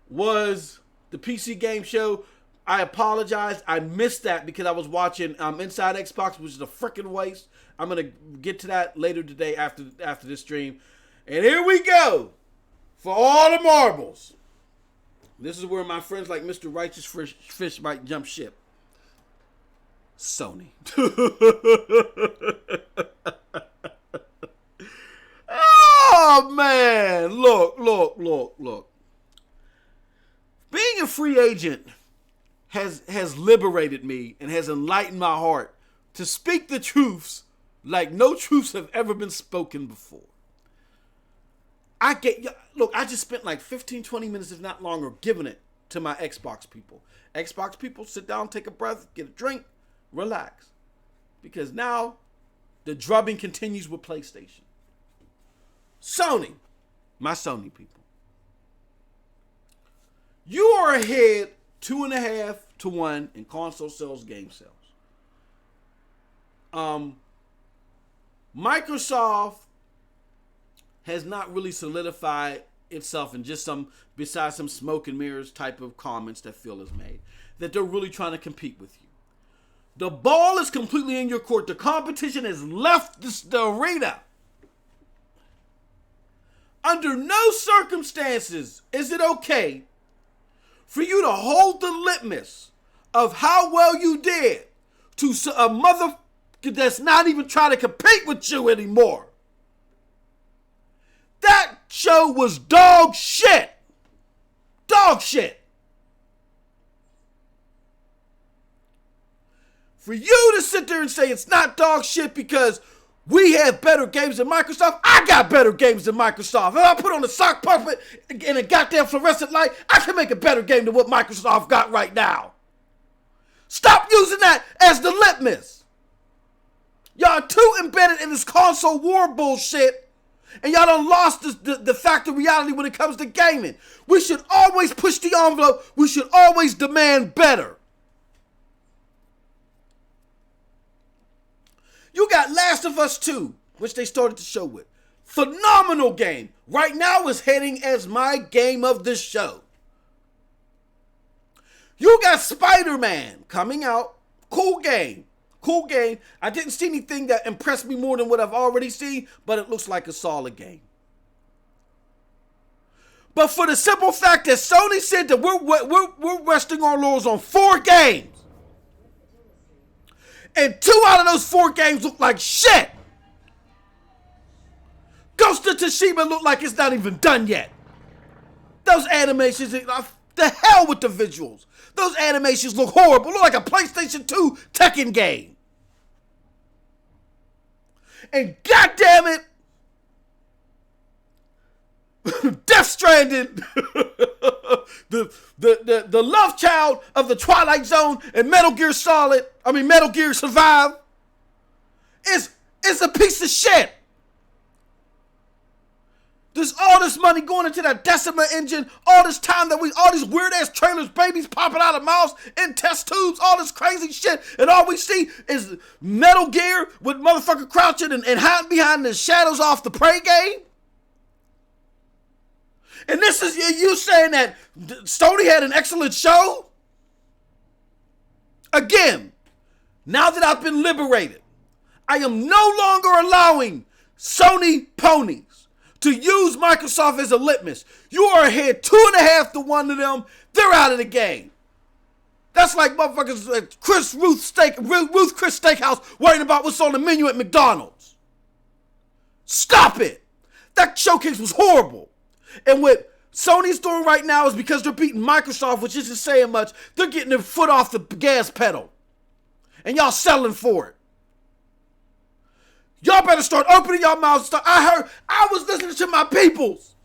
Speaker 1: was the PC Game Show. I apologize. I missed that because I was watching Inside Xbox, which is a freaking waste. I'm going to get to that later today after this stream. And here we go. For all the marbles. This is where my friends like Mr. Righteous Fish might jump ship. Sony. Oh, man. Look. Being a free agent has liberated me and has enlightened my heart to speak the truths like no truths have ever been spoken before. I just spent like 15, 20 minutes, if not longer, giving it to my Xbox people. Xbox people, sit down, take a breath, get a drink, relax. Because now the drubbing continues with PlayStation. Sony, my Sony people. You are ahead 2.5 to 1 in console sales, game sales. Microsoft has not really solidified itself in just besides some smoke and mirrors type of comments that Phil has made, that they're really trying to compete with you. The ball is completely in your court. The competition has left the arena. Under no circumstances is it okay for you to hold the litmus of how well you did to a mother that's not even trying to compete with you anymore. That show was dog shit. Dog shit. For you to sit there and say it's not dog shit because we have better games than Microsoft, I got better games than Microsoft. If I put on a sock puppet and a goddamn fluorescent light, I can make a better game than what Microsoft got right now. Stop using that as the litmus. Y'all are too embedded in this console war bullshit, and y'all done lost the fact of reality when it comes to gaming. We should always push the envelope. We should always demand better. You got Last of Us 2, which they started the show with. Phenomenal game. Right now is heading as my game of the show. You got Spider-Man coming out. Cool game. Cool game. I didn't see anything that impressed me more than what I've already seen, but it looks like a solid game. But for the simple fact that Sony said that we're resting our laurels on 4 games, and 2 out of those 4 games look like shit. Ghost of Tsushima look like it's not even done yet. Those animations, The hell with the visuals. Those animations look horrible. Look like a PlayStation 2 Tekken game. And goddamn it, Death Stranding, the love child of the Twilight Zone and Metal Gear Survive, is a piece of shit. There's all this money going into that Decima engine, all this time all these weird ass trailers, babies popping out of mouths in test tubes, all this crazy shit, and all we see is Metal Gear with motherfucker crouching and hiding behind the shadows off the Prey game. And this is you saying that Sony had an excellent show? Again, now that I've been liberated, I am no longer allowing Sony ponies to use Microsoft as a litmus. You are ahead 2.5 to 1 to them. They're out of the game. That's like motherfuckers like Ruth Chris Steakhouse worrying about what's on the menu at McDonald's. Stop it. That showcase was horrible. And what Sony's doing right now is because they're beating Microsoft, which isn't saying much, they're getting their foot off the gas pedal. And y'all selling for it. Y'all better start opening your mouths. I was listening to my peoples.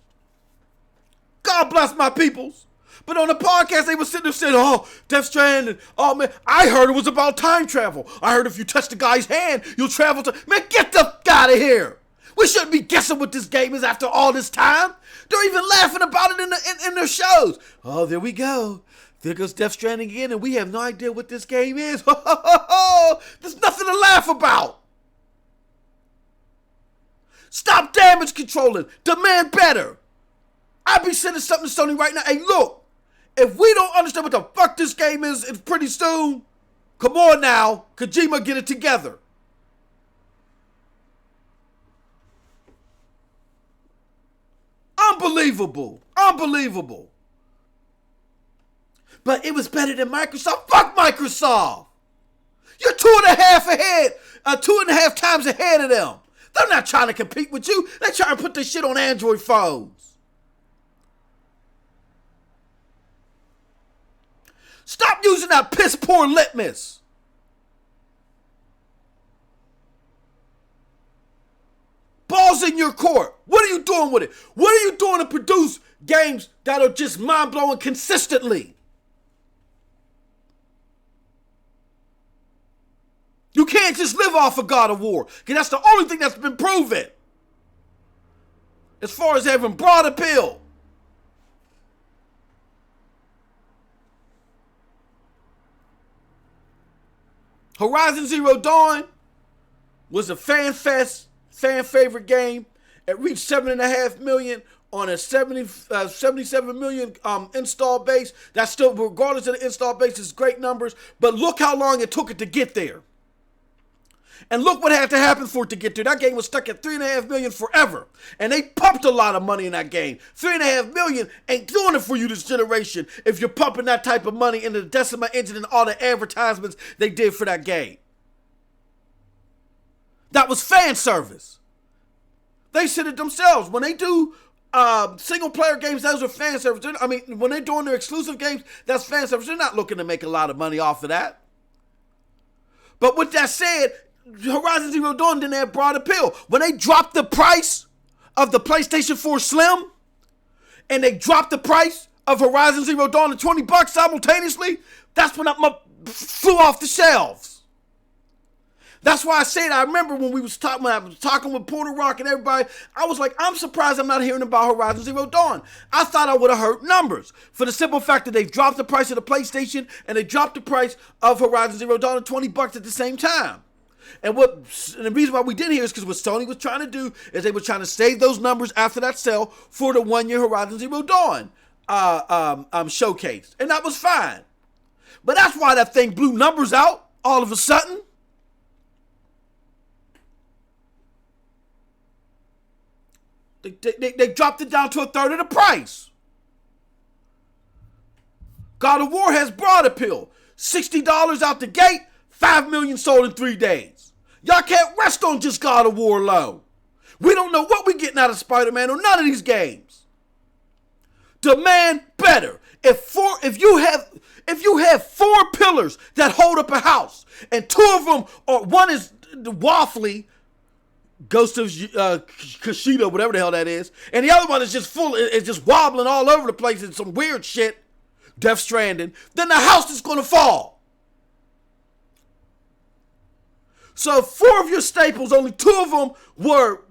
Speaker 1: God bless my peoples. But on the podcast, they were sitting there saying, oh, Death Stranding. Oh, man, I heard it was about time travel. I heard if you touch the guy's hand, you'll travel to... Man, get the f*** out of here. We shouldn't be guessing what this game is after all this time. They're even laughing about it in their shows. Oh, there we go. There goes Death Stranding again, and we have no idea what this game is. There's nothing to laugh about. Stop damage controlling. Demand better. I'll be sending something to Sony right now. Hey, look. If we don't understand what the fuck this game is, it's pretty soon. Come on now. Kojima, get it together. Unbelievable. Unbelievable. But it was better than Microsoft. Fuck Microsoft. You're 2.5 ahead. 2.5 times ahead of them. They're not trying to compete with you. They're trying to put this shit on Android phones. Stop using that piss poor litmus. Balls in your court. What are you doing with it? What are you doing to produce games that are just mind-blowing consistently? You can't just live off of God of War, because that's the only thing that's been proven as far as having broad appeal. Horizon Zero Dawn was a fan favorite game. It reached 7.5 million on a 77 million install base. That's still, regardless of the install base, is great numbers. But look how long it took it to get there. And look what had to happen for it to get there. That game was stuck at 3.5 million forever. And they pumped a lot of money in that game. 3.5 million ain't doing it for you this generation if you're pumping that type of money into the Decima engine and all the advertisements they did for that game. That was fan service. They said it themselves. When they do single player games, those are fan service. When they're doing their exclusive games, that's fan service. They're not looking to make a lot of money off of that. But with that said, Horizon Zero Dawn didn't have broad appeal. When they dropped the price of the PlayStation 4 Slim, and they dropped the price of Horizon Zero Dawn to $20 simultaneously, that's when I flew off the shelves. That's why I said, I remember when I was talking with Porter Rock and everybody, I was like, I'm surprised I'm not hearing about Horizon Zero Dawn. I thought I would have heard numbers, for the simple fact that they've dropped the price of the PlayStation and they dropped the price of Horizon Zero Dawn to $20 at the same time. And the reason why we didn't hear is because what Sony was trying to do is they were trying to save those numbers after that sale for the 1-year Horizon Zero Dawn showcase. And that was fine. But that's why that thing blew numbers out all of a sudden. They dropped it down to 1/3 of the price. God of War has broad appeal. $60 out the gate, 5 million sold in 3 days. Y'all can't rest on just God of War alone. We don't know what we're getting out of Spider-Man or none of these games. Demand better. if you have 4 pillars that hold up a house, and 2 of them are, one is waffly, Ghost of Kushida, whatever the hell that is, and the other one is just wobbling all over the place in some weird shit, Death Stranding, then the house is going to fall. So 4 of your staples, only 2 of them were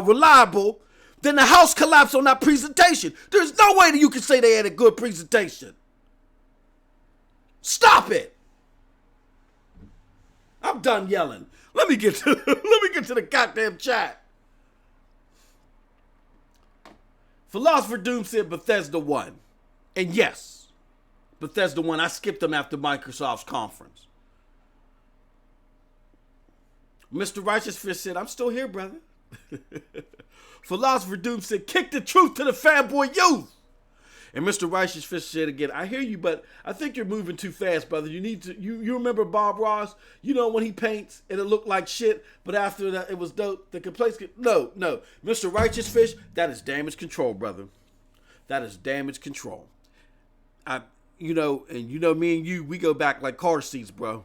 Speaker 1: reliable. Then the house collapsed on that presentation. There's no way that you can say they had a good presentation. Stop it. I'm done yelling. Let me get to the goddamn chat. Philosopher Doom said Bethesda won. And yes, Bethesda won. I skipped them after Microsoft's conference. Mr. Righteous Fish said, I'm still here, brother. Philosopher Doom said, kick the truth to the fanboy youth. And Mr. Righteous Fish said again, I hear you, but I think you're moving too fast, brother. You need to, you remember Bob Ross? You know when he paints and it looked like shit, but after that it was dope. The complaints, no. Mr. Righteous Fish, that is damage control, brother. That is damage control. And you know me and you, we go back like car seats, bro.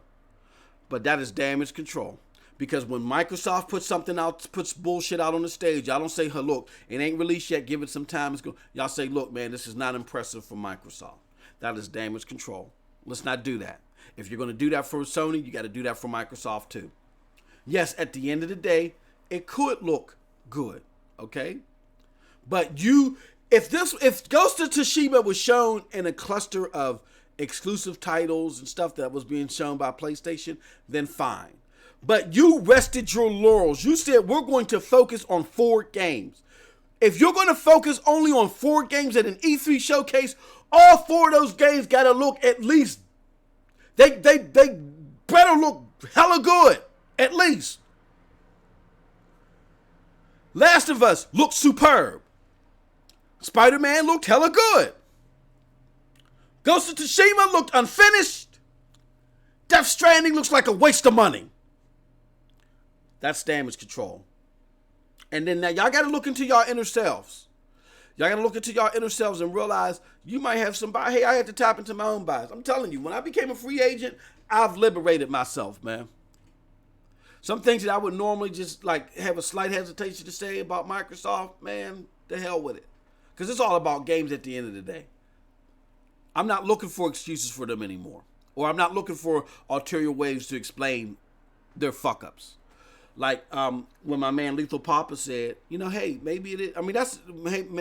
Speaker 1: But that is damage control. Because when Microsoft puts something out, puts bullshit out on the stage, y'all don't say, hey, look, it ain't released yet, give it some time. Y'all say, look, man, this is not impressive for Microsoft. That is damage control. Let's not do that. If you're going to do that for Sony, you got to do that for Microsoft too. Yes, at the end of the day, it could look good, okay? But if Ghost of Tsushima was shown in a cluster of exclusive titles and stuff that was being shown by PlayStation, then fine. But you rested your laurels. You said we're going to focus on 4 games. If you're going to focus only on 4 games at an E3 showcase, all 4 of those games got to look at least, they better look hella good, at least. Last of Us looked superb. Spider-Man looked hella good. Ghost of Tsushima looked unfinished. Death Stranding looks like a waste of money. That's damage control. And then now y'all got to look into y'all inner selves. Y'all got to look into y'all inner selves and realize you might have somebody. Hey, I had to tap into my own bias. I'm telling you, when I became a free agent, I've liberated myself, man. Some things that I would normally just like have a slight hesitation to say about Microsoft, man, the hell with it. Because it's all about games at the end of the day. I'm not looking for excuses for them anymore. Or I'm not looking for ulterior ways to explain their fuck-ups. Like when my man Lethal Papa said, hey, maybe it is. I mean, that's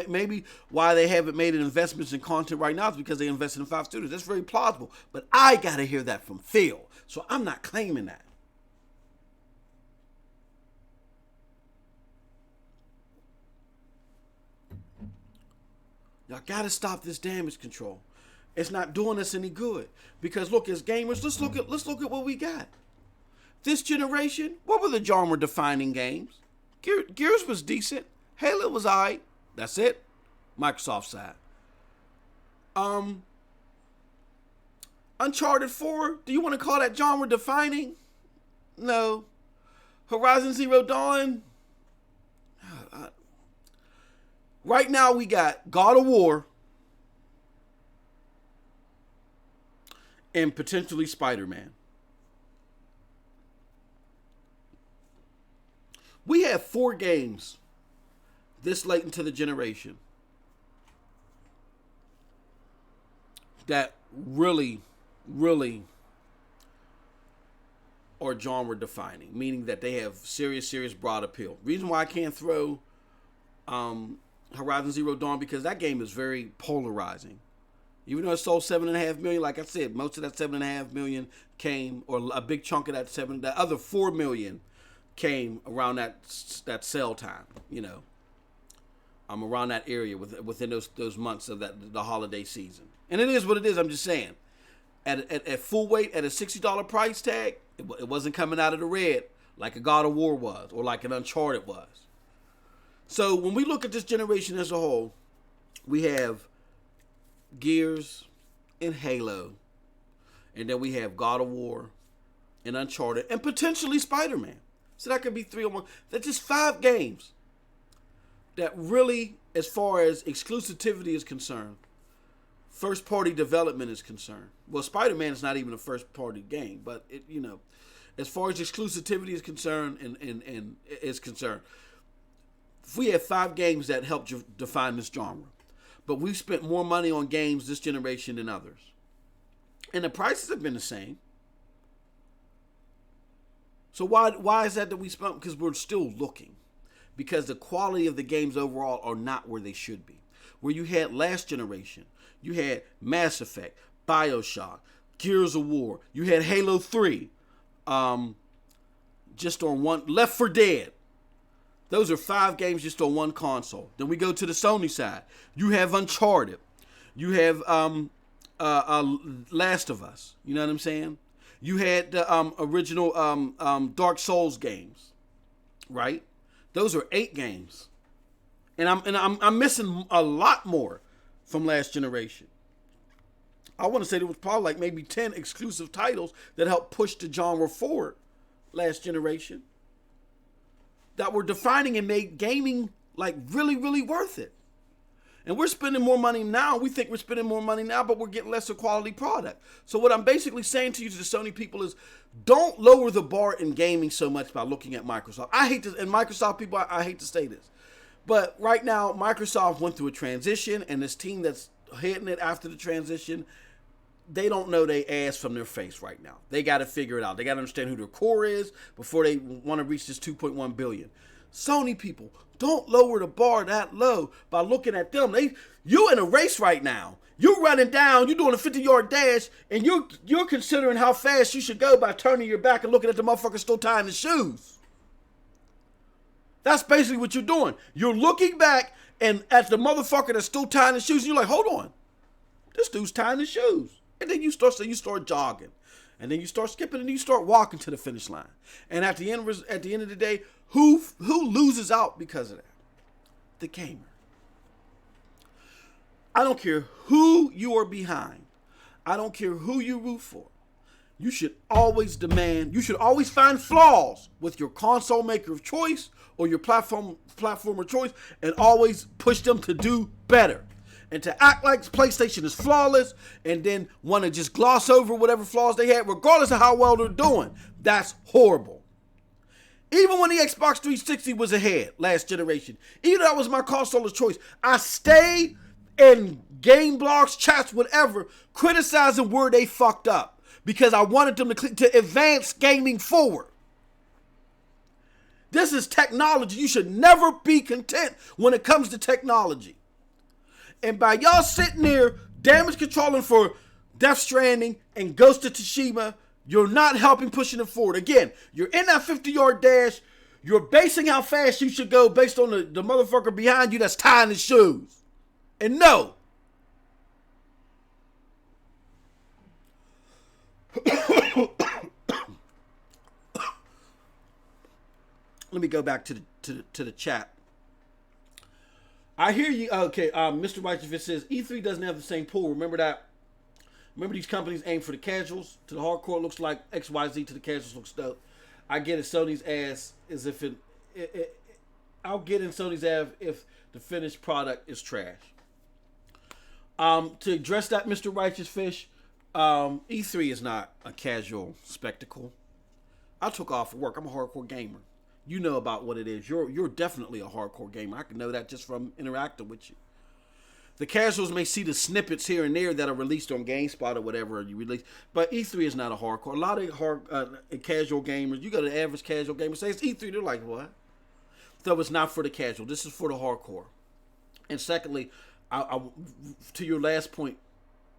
Speaker 1: maybe why they haven't made investments in content right now is because they invested in 5 studios. That's very plausible. But I got to hear that from Phil. So I'm not claiming that. Y'all got to stop this damage control. It's not doing us any good. Because look, as gamers, let's look at what we got. This generation, what were the genre-defining games? Gears was decent. Halo was alright. That's it. Microsoft side. Uncharted 4, do you want to call that genre-defining? No. Horizon Zero Dawn? Right now we got God of War and potentially Spider-Man. We have 4 games this late into the generation that really are genre defining, meaning that they have serious broad appeal. Reason why I can't throw Horizon Zero Dawn, because that game is very polarizing. Even though it sold 7.5 million, like I said, most of that 7.5 million came, or a big chunk of that other 4 million came around that sale time, around that area within those months of the holiday season. And it is what it is. I'm just saying, at full weight, at a $60 price tag, it wasn't coming out of the red like a God of War was or like an Uncharted was. So when we look at this generation as a whole, we have Gears and Halo, and then we have God of War and Uncharted and potentially Spider-Man. So that could be 3 or 1. That's just 5 games that really, as far as exclusivity is concerned, first party development is concerned. Well, Spider-Man is not even a first party game, but as far as exclusivity is concerned and is concerned, if we have 5 games that helped define this genre, but we've spent more money on games this generation than others, and the prices have been the same. So why is that we spent? Because we're still looking. Because the quality of the games overall are not where they should be. Where you had last generation, you had Mass Effect, BioShock, Gears of War, you had Halo 3, just on one, Left 4 Dead. Those are 5 games just on one console. Then we go to the Sony side. You have Uncharted. You have Last of Us. You know what I'm saying? You had the original Dark Souls games, right? Those are 8 games, and I'm missing a lot more from last generation. I want to say there was probably like maybe 10 exclusive titles that helped push the genre forward last generation, that were defining and made gaming like really, really worth it. And we're spending more money now. We think we're spending more money now, but we're getting lesser quality product. So what I'm basically saying to you, to the Sony people, is don't lower the bar in gaming so much by looking at Microsoft. I hate to, and Microsoft people, I hate to say this, but right now Microsoft went through a transition, and this team that's heading it after the transition, they don't know their ass from their face right now. They got to figure it out. They got to understand who their core is before they want to reach this 2.1 billion. Sony people, don't lower the bar that low by looking at them. You in a race right now. You're running down, you're doing a 50-yard dash, and you're considering how fast you should go by turning your back and looking at the motherfucker still tying his shoes. That's basically what you're doing. You're looking back and at the motherfucker that's still tying his shoes, and you're like, hold on. This dude's tying his shoes. And then you start jogging. And then you start skipping, and you start walking to the finish line. And at the end of the day, who loses out because of that? The gamer. I don't care who you are behind. I don't care who you root for. You should always find flaws with your console maker of choice or your platform of choice, and always push them to do better. And to act like PlayStation is flawless and then want to just gloss over whatever flaws they had, regardless of how well they're doing, that's horrible. Even when the Xbox 360 was ahead last generation, even though that was my console of choice, I stayed in game blogs, chats, whatever, criticizing where they fucked up, because I wanted them to advance gaming forward. This is technology. You should never be content when it comes to technology. And by y'all sitting there damage controlling for Death Stranding and Ghost of Tsushima, you're not helping pushing it forward. Again, you're in that 50-yard dash. You're basing how fast you should go based on the motherfucker behind you that's tying his shoes. And no. Let me go back to the chat. I hear you. Okay, Mr. Righteous says E3 doesn't have the same pool. Remember that? Remember these companies aim for the casuals. To the hardcore, it looks like XYZ. To the casuals, looks dope. I get it. Sony's ass is if I'll get in Sony's ass if the finished product is trash. To address that, Mr. Righteous Fish, E3 is not a casual spectacle. I took off for work. I'm a hardcore gamer. You know about what it is. You're definitely a hardcore gamer. I can know that just from interacting with you. The casuals may see the snippets here and there that are released on GameSpot or whatever you release, but E3 is not a hardcore. A lot of casual gamers, you got an average casual gamer, say it's E3, they're like, what? So it's not for the casual. This is for the hardcore. And secondly, I to your last point,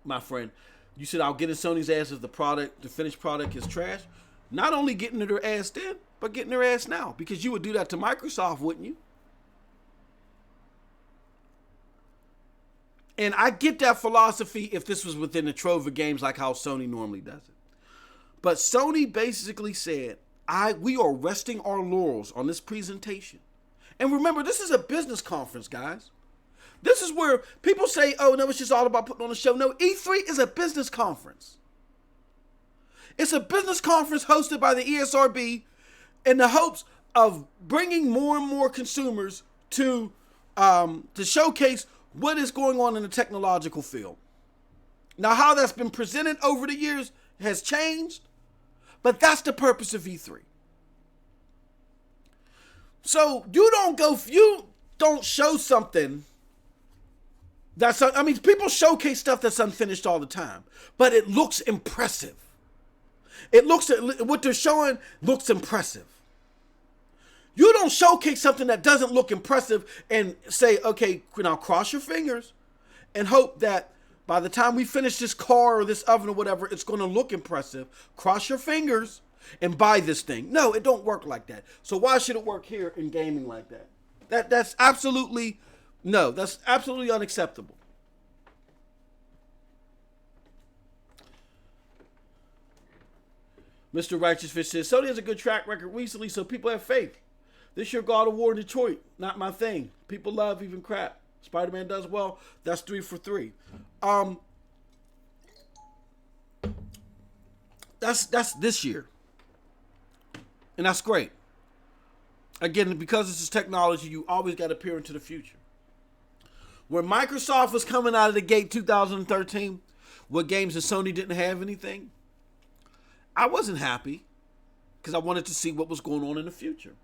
Speaker 1: my friend, you said I'll get in Sony's ass if the finished product is trash. Not only getting their ass then, but getting their ass now. Because you would do that to Microsoft, wouldn't you? And I get that philosophy if this was within the trove of games like how Sony normally does it. But Sony basically said, we are resting our laurels on this presentation. And remember, this is a business conference, guys. This is where people say, oh, no, it's just all about putting on a show. No, E3 is a business conference. It's a business conference hosted by the ESRB in the hopes of bringing more and more consumers to showcase what is going on in the technological field. Now, how that's been presented over the years has changed, but that's the purpose of E3. So you don't show something that's, I mean, people showcase stuff that's unfinished all the time, but it looks impressive. What they're showing looks impressive. You don't showcase something that doesn't look impressive and say, okay, now cross your fingers and hope that by the time we finish this car or this oven or whatever, it's going to look impressive. Cross your fingers and buy this thing. No, it don't work like that. So why should it work here in gaming like that? That's absolutely unacceptable. Mr. Righteous Fish says, Sony has a good track record recently, so people have faith. This year, God of War in Detroit, not my thing. People love even crap. Spider-Man does well. That's 3 for 3. That's this year. And that's great. Again, because this is technology, you always got to peer into the future. When Microsoft was coming out of the gate 2013, with games that Sony didn't have anything, I wasn't happy because I wanted to see what was going on in the future.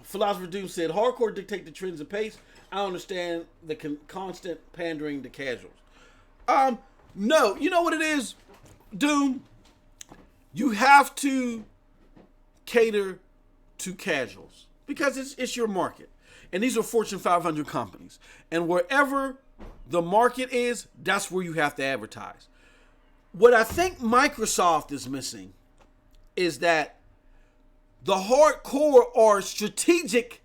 Speaker 1: Philosopher Doom said, hardcore dictate the trends and pace. I don't understand the constant pandering to casuals. No, you know what it is, Doom? You have to cater to casuals because it's your market. And these are Fortune 500 companies. And wherever the market is, that's where you have to advertise. What I think Microsoft is missing is that the hardcore are strategic,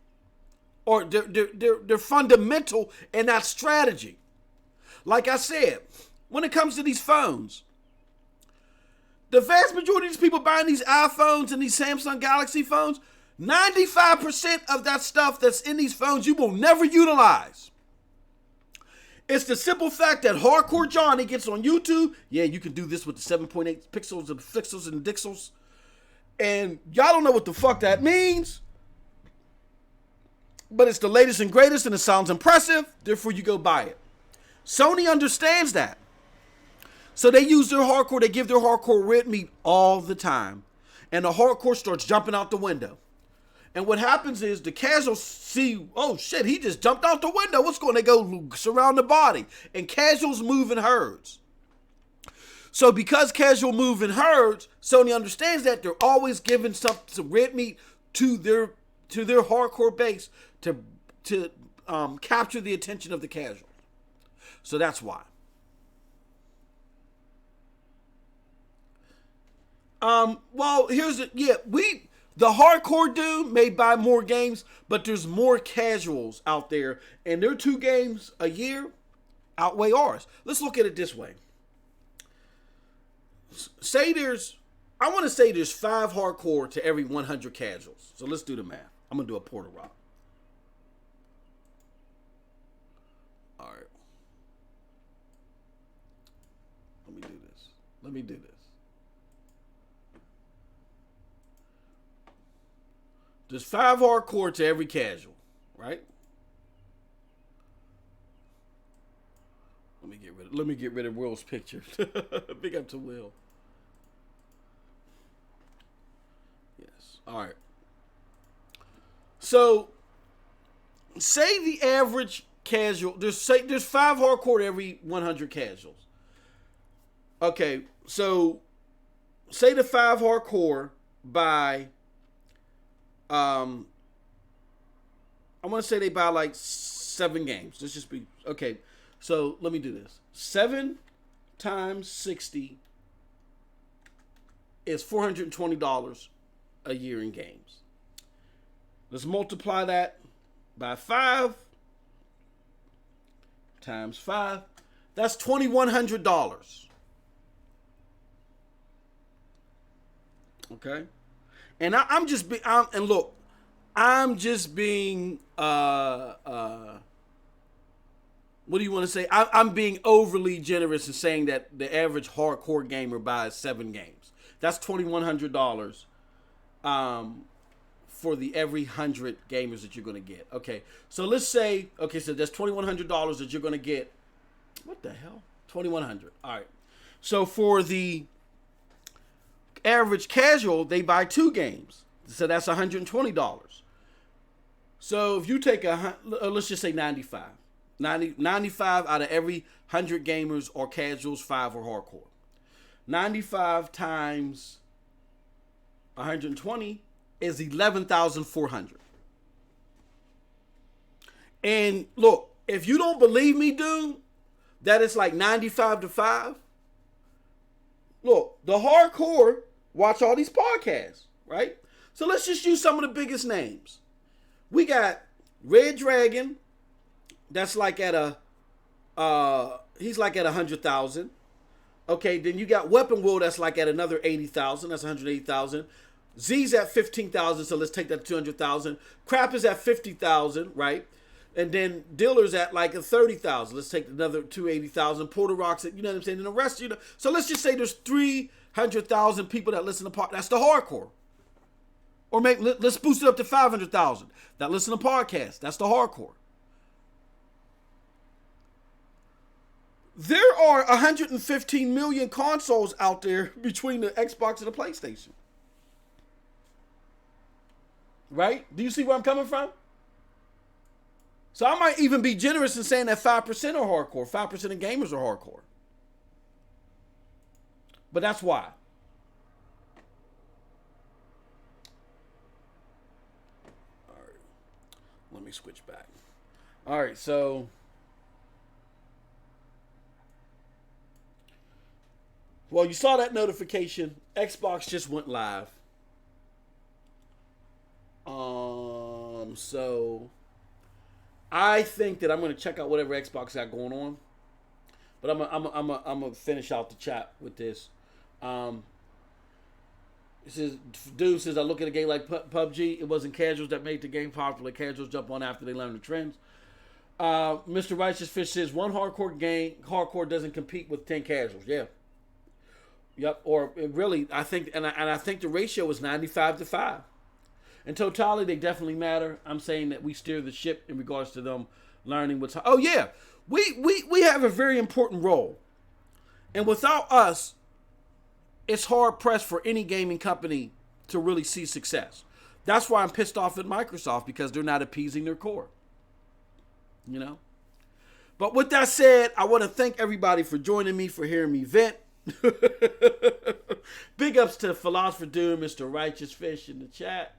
Speaker 1: or they're fundamental in that strategy. Like I said, when it comes to these phones, the vast majority of these people buying these iPhones and these Samsung Galaxy phones, 95% of that stuff that's in these phones you will never utilize. It's the simple fact that Hardcore Johnny gets on YouTube. Yeah, you can do this with the 7.8 pixels and pixels and dixels. And y'all don't know what the fuck that means. But it's the latest and greatest and it sounds impressive. Therefore, you go buy it. Sony understands that. So they use their hardcore. They give their hardcore red meat all the time. And the hardcore starts jumping out the window. And what happens is the casuals see, oh shit, he just jumped out the window. What's going to go surround the body? And casuals move in herds. So because casual move in herds, Sony understands that they're always giving some red meat to their hardcore base to capture the attention of the casuals. So that's why. Well, here's the hardcore dude may buy more games, but there's more casuals out there, and their 2 games a year outweigh ours. Let's look at it this way. I want to say there's 5 hardcore to every 100 casuals. So let's do the math. I'm going to do a Porter Rock. All right. Let me do this. There's 5 hardcore to every casual, right? Let me get rid of Will's picture. Big up to Will. Yes. All right. So, say the average casual. There's 5 hardcore to every 100 casuals. Okay. So, say the 5 hardcore by. I want to say they buy like 7 games. Let's just be okay. So let me do this. 7 times 60 is $420 a year in games. Let's multiply that by 5 times 5. That's $2,100. Okay. And I'm just being, what do you want to say? I'm being overly generous in saying that the average hardcore gamer buys 7 games. That's $2,100 for for the every 100 gamers that you're going to get. Okay, so let's say, okay, so that's $2,100 that you're going to get. What the hell? $2,100. All right. So for the average casual, they buy 2 games. So that's $120. So if you take let's just say 95. 95 out of every 100 gamers or casuals, 5 are hardcore. 95 times 120 is 11,400. And look, if you don't believe me, dude, that it's like 95 to 5. Look, the hardcore watch all these podcasts, right? So let's just use some of the biggest names. We got Red Dragon, that's like at he's like at 100,000. Okay, then you got Weapon Wheel, that's like at another 80,000. That's 180,000. Z's at 15,000, so let's take that to 200,000. Crap is at 50,000, right? And then Dealer's at like a 30,000. Let's take another 280,000. Porter Rocks at, you know what I'm saying? And the rest, you know. So let's just say there's 300,000 people that listen to that's the hardcore. Or let's boost it up to 500,000 that listen to podcasts. That's the hardcore. There are 115 million consoles out there between the Xbox and the PlayStation. Right? Do you see where I'm coming from? So I might even be generous in saying that 5% are hardcore. 5% of gamers are hardcore. But that's why. All right. Let me switch back. All right, so well, you saw that notification. Xbox just went live. So I think that I'm going to check out whatever Xbox got going on. But I'm gonna finish out the chat with this. It says, dude says, I look at a game like PUBG. It wasn't casuals that made the game popular. Casuals jump on after they learn the trends. Mr. Righteous Fish says, one hardcore doesn't compete with 10 casuals. Yeah. Yep. Or really, I think, and I think the ratio is 95 to 5. In totality, they definitely matter. I'm saying that we steer the ship in regards to them learning what's. Oh yeah, we have a very important role, and without us, it's hard pressed for any gaming company to really see success. That's why I'm pissed off at Microsoft, because they're not appeasing their core. You know. But with that said, I want to thank everybody for joining me, for hearing me vent. Big ups to Philosopher Doom, Mr. Righteous Fish in the chat.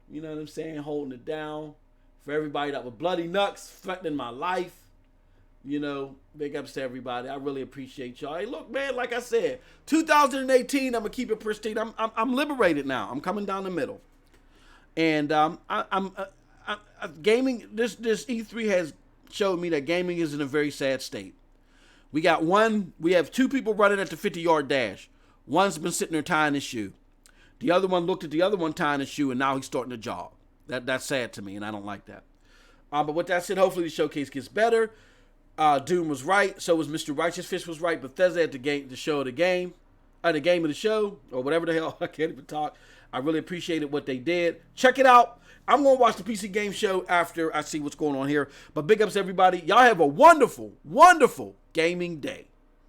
Speaker 1: You know what I'm saying? Holding it down. For everybody that was bloody nuts, threatening my life. You know, big ups to everybody. I really appreciate y'all. Hey, look, man, like I said, 2018, I'm going to keep it pristine. I'm liberated now. I'm coming down the middle. And gaming, this E3 has showed me that gaming is in a very sad state. We have 2 people running at the 50-yard dash. One's been sitting there tying his shoe. The other one looked at the other one tying his shoe, and now he's starting to jog. That's sad to me, and I don't like that. But with that said, hopefully the showcase gets better. Doom was right. So was Mr. Righteous Fish was right. Bethesda had the game of the show, or whatever the hell. I can't even talk. I really appreciated what they did. Check it out. I'm going to watch the PC Game Show after I see what's going on here. But big ups, everybody. Y'all have a wonderful, wonderful gaming day.